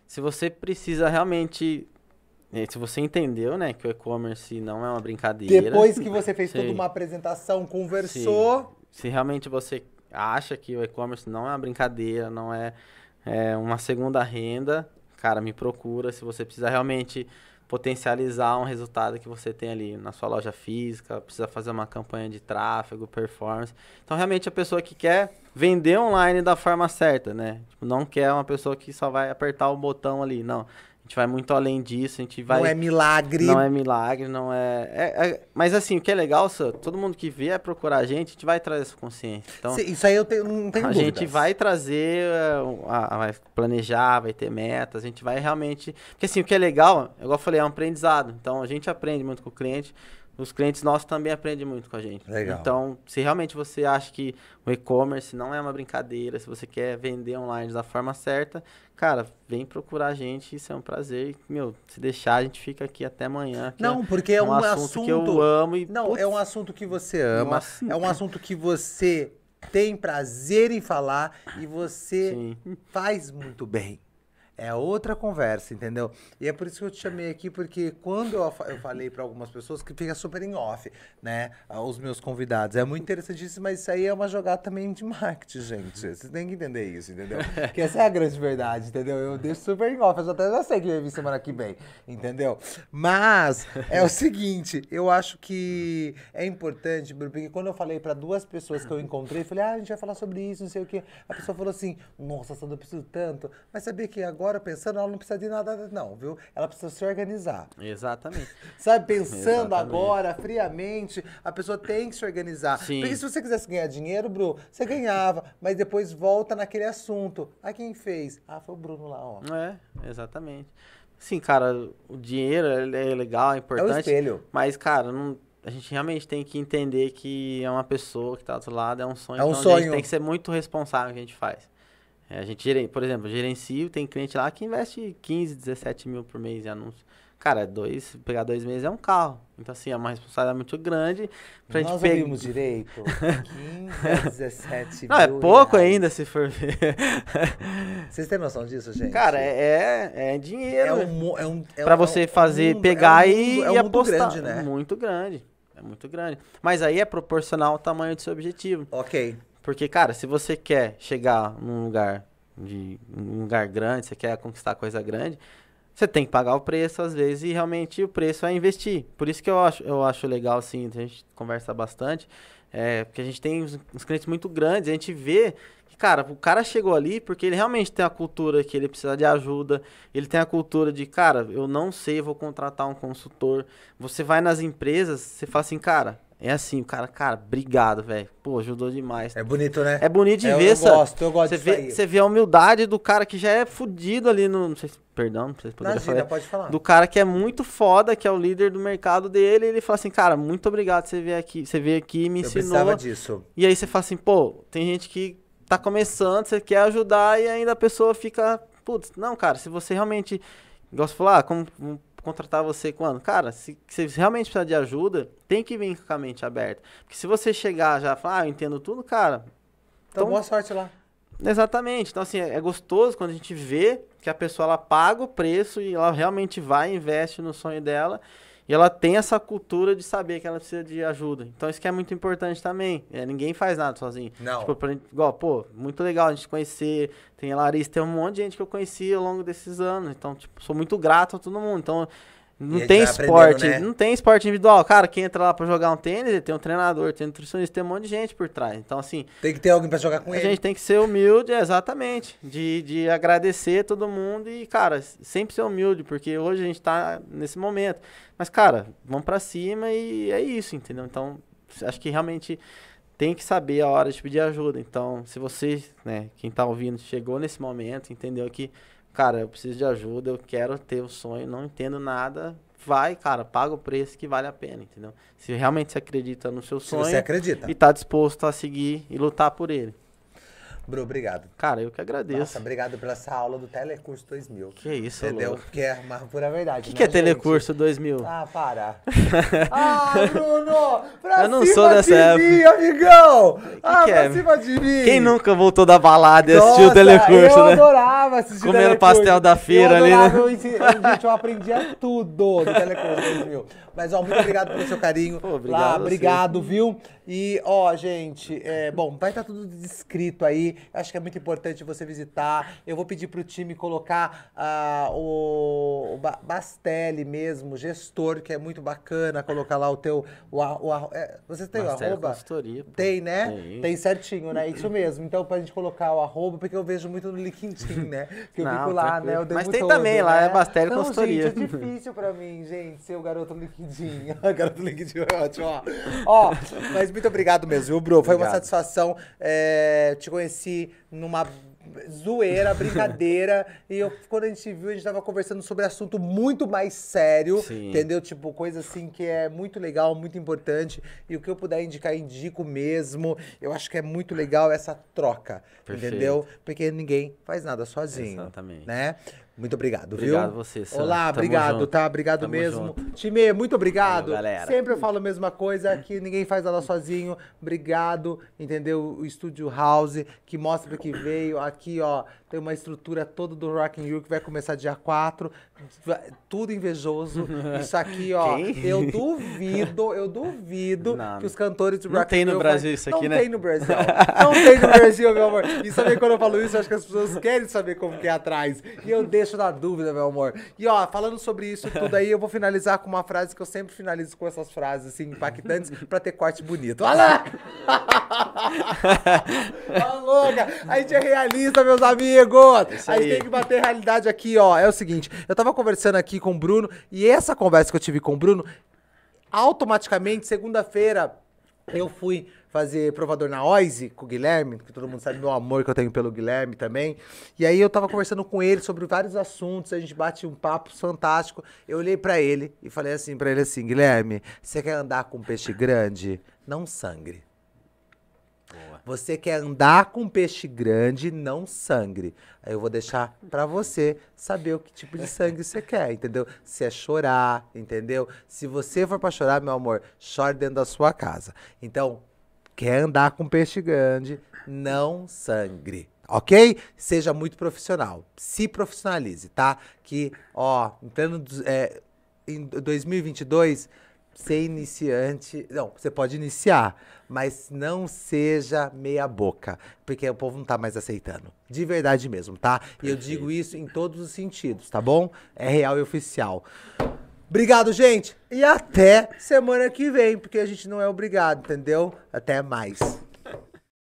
Se você precisa realmente... Se você entendeu, né, que o e-commerce não é uma brincadeira... Depois que você fez toda uma apresentação, conversou... Se realmente você acha que o e-commerce não é uma brincadeira, não é uma segunda renda, cara, me procura. Se você precisa realmente potencializar um resultado que você tem ali na sua loja física, precisa fazer uma campanha de tráfego, performance. Então, realmente, a pessoa que quer vender online da forma certa, né? Tipo, não quer uma pessoa que só vai apertar o botão ali, não. A gente vai muito além disso, a gente vai... Não é milagre. Não é milagre, não é... Mas assim, o que é legal, Sam, todo mundo que vier procurar a gente vai trazer essa consciência. Então, isso aí eu não tenho dúvidas. A gente vai trazer, vai planejar, vai ter metas, a gente vai realmente... Porque assim, o que é legal, igual eu falei, é um aprendizado. Então, a gente aprende muito com o cliente, os clientes nossos também aprendem muito com a gente. Legal. Então, se realmente você acha que o e-commerce não é uma brincadeira, se você quer vender online da forma certa, cara, vem procurar a gente, isso é um prazer. Se deixar, a gente fica aqui até amanhã. Não, porque é um assunto que eu amo. Não, é um assunto que você ama, é um assunto que você tem prazer em falar e você faz muito bem. É outra conversa, entendeu? E é por isso que eu te chamei aqui, porque quando eu falei para algumas pessoas que fica super em off, né? Os meus convidados. É muito interessante isso, mas isso aí é uma jogada também de marketing, gente. Vocês têm que entender isso, entendeu? Que essa é a grande verdade, entendeu? Eu deixo super em off, eu até já sei que vai vir semana que vem, entendeu? Mas é o seguinte, eu acho que é importante, Bruno, porque quando eu falei para duas pessoas que eu encontrei, falei, a gente vai falar sobre isso, não sei o quê. A pessoa falou assim, nossa, Sandra, eu preciso tanto. Mas sabia que agora, pensando, ela não precisa de nada, não, viu? Ela precisa se organizar. Exatamente. Sabe, pensando Exatamente. agora, friamente, a pessoa tem que se organizar. Sim. Porque se você quisesse ganhar dinheiro, Bruno, você ganhava, mas depois volta naquele assunto. Ah, quem fez? Ah, foi o Bruno lá, ó. Exatamente. Sim, cara, o dinheiro é legal, é importante. É o espelho. Mas, cara, a gente realmente tem que entender que é uma pessoa que tá do outro lado, é um sonho. É um então a sonho. gente tem que ser muito responsável no que a gente faz. A gente, por exemplo, gerencio, tem cliente lá que investe 15, 17 mil por mês em anúncio. Cara, pegar 2 meses é um carro. Então, assim, é uma responsabilidade muito grande pra gente pegar. Nós ouvimos direito. 15, 17 Não, mil é pouco reais. ainda, se for ver. Vocês têm noção disso, gente? Cara, é dinheiro. Pra você fazer, pegar e é um mundo apostar. grande, né? É muito grande. É muito grande. Mas aí é proporcional ao tamanho do seu objetivo. Ok. Porque, cara, se você quer chegar num lugar grande, você quer conquistar coisa grande, você tem que pagar o preço, às vezes, e realmente o preço é investir. Por isso que eu acho legal, assim, a gente conversa bastante, porque a gente tem uns clientes muito grandes, a gente vê que, cara, o cara chegou ali porque ele realmente tem a cultura que ele precisa de ajuda, ele tem a cultura de, cara, eu não sei, vou contratar um consultor. Você vai nas empresas, você fala assim, cara, é assim, o cara, obrigado, velho. Pô, ajudou demais. É bonito, né? É bonito de ver, eu sabe? gosto disso aí. Você vê a humildade do cara que já é fudido ali no... Não sei se, perdão, não sei se poderia Imagina, falar. pode falar. Do cara que é muito foda, que é o líder do mercado dele, e ele fala assim, cara, muito obrigado você veio aqui e me ensinou. Eu precisava disso. E aí você fala assim, pô, tem gente que tá começando, você quer ajudar, e ainda a pessoa fica, putz, não, cara, se você realmente... Igual você falou, como contratar você quando? Cara, se você realmente precisa de ajuda, tem que vir com a mente aberta. Porque se você chegar já e falar, eu entendo tudo, cara... Então, boa sorte lá. Exatamente. Então, assim, é gostoso quando a gente vê que a pessoa, ela paga o preço e ela realmente vai e investe no sonho dela. E ela tem essa cultura de saber que ela precisa de ajuda. Então, isso que é muito importante também. Ninguém faz nada sozinho. Não. Tipo, igual, pô, muito legal a gente conhecer. Tem a Larissa, tem um monte de gente que eu conheci ao longo desses anos. Então, tipo, sou muito grato a todo mundo. Então, não tem esporte, né? Não tem esporte individual. Cara, quem entra lá pra jogar um tênis, ele tem um treinador, tem um nutricionista, tem um monte de gente por trás. Então, assim... Tem que ter alguém pra jogar com ele. A gente tem que ser humilde, exatamente. De agradecer todo mundo e, cara, sempre ser humilde, porque hoje a gente tá nesse momento. Mas, cara, vamos pra cima e é isso, entendeu? Então, acho que realmente tem que saber a hora de pedir ajuda. Então, se você, né, quem tá ouvindo, chegou nesse momento, entendeu que, cara, eu preciso de ajuda, eu quero ter o sonho, não entendo nada, vai, cara, paga o preço que vale a pena, entendeu? Se realmente você acredita no seu sonho... Se você acredita. E tá disposto a seguir e lutar por ele. Bru, obrigado. Cara, eu que agradeço. Nossa, obrigado pela essa aula do Telecurso 2000. Que isso, entendeu? louco. Porque é uma pura verdade. O que é Telecurso 2000? Ah, para. Ah, Bruno! Pra Eu não cima sou dessa de época. mim, amigão! Que pra é? cima de mim! Quem nunca voltou da balada e assistiu Nossa, o Telecurso, eu né? adorava assistir Comendo Telecurso. pastel da feira ali, né? Gente, eu aprendia tudo do Telecurso 2000. Mas, ó, muito obrigado pelo seu carinho. Pô, obrigado lá, a você. obrigado, viu? E, ó, gente, bom, vai estar tudo descrito aí. Acho que é muito importante você visitar. Eu vou pedir pro time colocar o Bastelli mesmo, gestor, que é muito bacana, colocar lá o teu... Vocês têm o Bastelli arroba? Consultoria, pô. Tem, né? Tem. Tem certinho, né? Isso mesmo. Então, pra gente colocar o arroba, porque eu vejo muito no LinkedIn, né? Que eu Não, fico lá, tranquilo. né? Eu devo Mas tem todo, também, lá né? é Bastelli Não, Consultoria. gente, é difícil pra mim, gente, ser o garoto LinkedIn. O garoto LinkedIn é ótimo, ó. Ó, mas muito obrigado mesmo, viu, Bru? Foi uma Obrigado. satisfação. Te conheci numa zoeira, brincadeira. E quando a gente viu, a gente tava conversando sobre assunto muito mais sério. Sim. Entendeu? Tipo, coisa assim que é muito legal, muito importante. E o que eu puder indicar, indico mesmo. Eu acho que é muito legal essa troca. Perfeito. Entendeu? Porque ninguém faz nada sozinho. Exatamente. Né? Muito obrigado, viu? Obrigado você, Sam. Olá, Tamo obrigado, junto. tá? Obrigado Tamo mesmo. junto. Time, muito obrigado. Valeu, galera. Sempre eu falo a mesma coisa, que ninguém faz nada sozinho. Obrigado, entendeu? O Estúdio House, que mostra pra que veio. Aqui, ó, tem uma estrutura toda do Rock in Rio, que vai começar dia 4. Tudo invejoso. Isso aqui, ó, Quem? eu duvido Não, que os cantores do não Rock in tem Rio... no Brasil isso aqui, não né? Não tem no Brasil. Não tem no Brasil, meu amor. E sabe quando eu falo isso, eu acho que as pessoas querem saber como que é atrás. E eu deixo na dúvida, meu amor. E ó, falando sobre isso tudo aí, eu vou finalizar com uma frase que eu sempre finalizo com essas frases assim, impactantes, pra ter corte bonito. Olha lá! Tá louca! A gente é realista, meus amigos! A gente tem que bater realidade aqui, ó. É o seguinte, eu tava conversando aqui com o Bruno, e essa conversa que eu tive com o Bruno, automaticamente, segunda-feira, eu fui fazer provador na Oise com o Guilherme, que todo mundo sabe meu amor que eu tenho pelo Guilherme também. E aí eu tava conversando com ele sobre vários assuntos, a gente bate um papo fantástico. Eu olhei pra ele e falei assim pra ele assim, Guilherme, você quer andar com peixe grande? Não sangre. Boa. Você quer andar com peixe grande, não sangre. Aí eu vou deixar pra você saber o que tipo de sangue você quer, entendeu? Se é chorar, entendeu? Se você for pra chorar, meu amor, chore dentro da sua casa. Então, quer andar com peixe grande, não sangre. Ok? Seja muito profissional. Se profissionalize, tá? Que, ó, em 2022, ser iniciante... Não, você pode iniciar, mas não seja meia boca, porque o povo não tá mais aceitando. De verdade mesmo, tá? E eu digo isso em todos os sentidos, tá bom? É real e oficial. Obrigado, gente. E até semana que vem, porque a gente não é obrigado, entendeu? Até mais.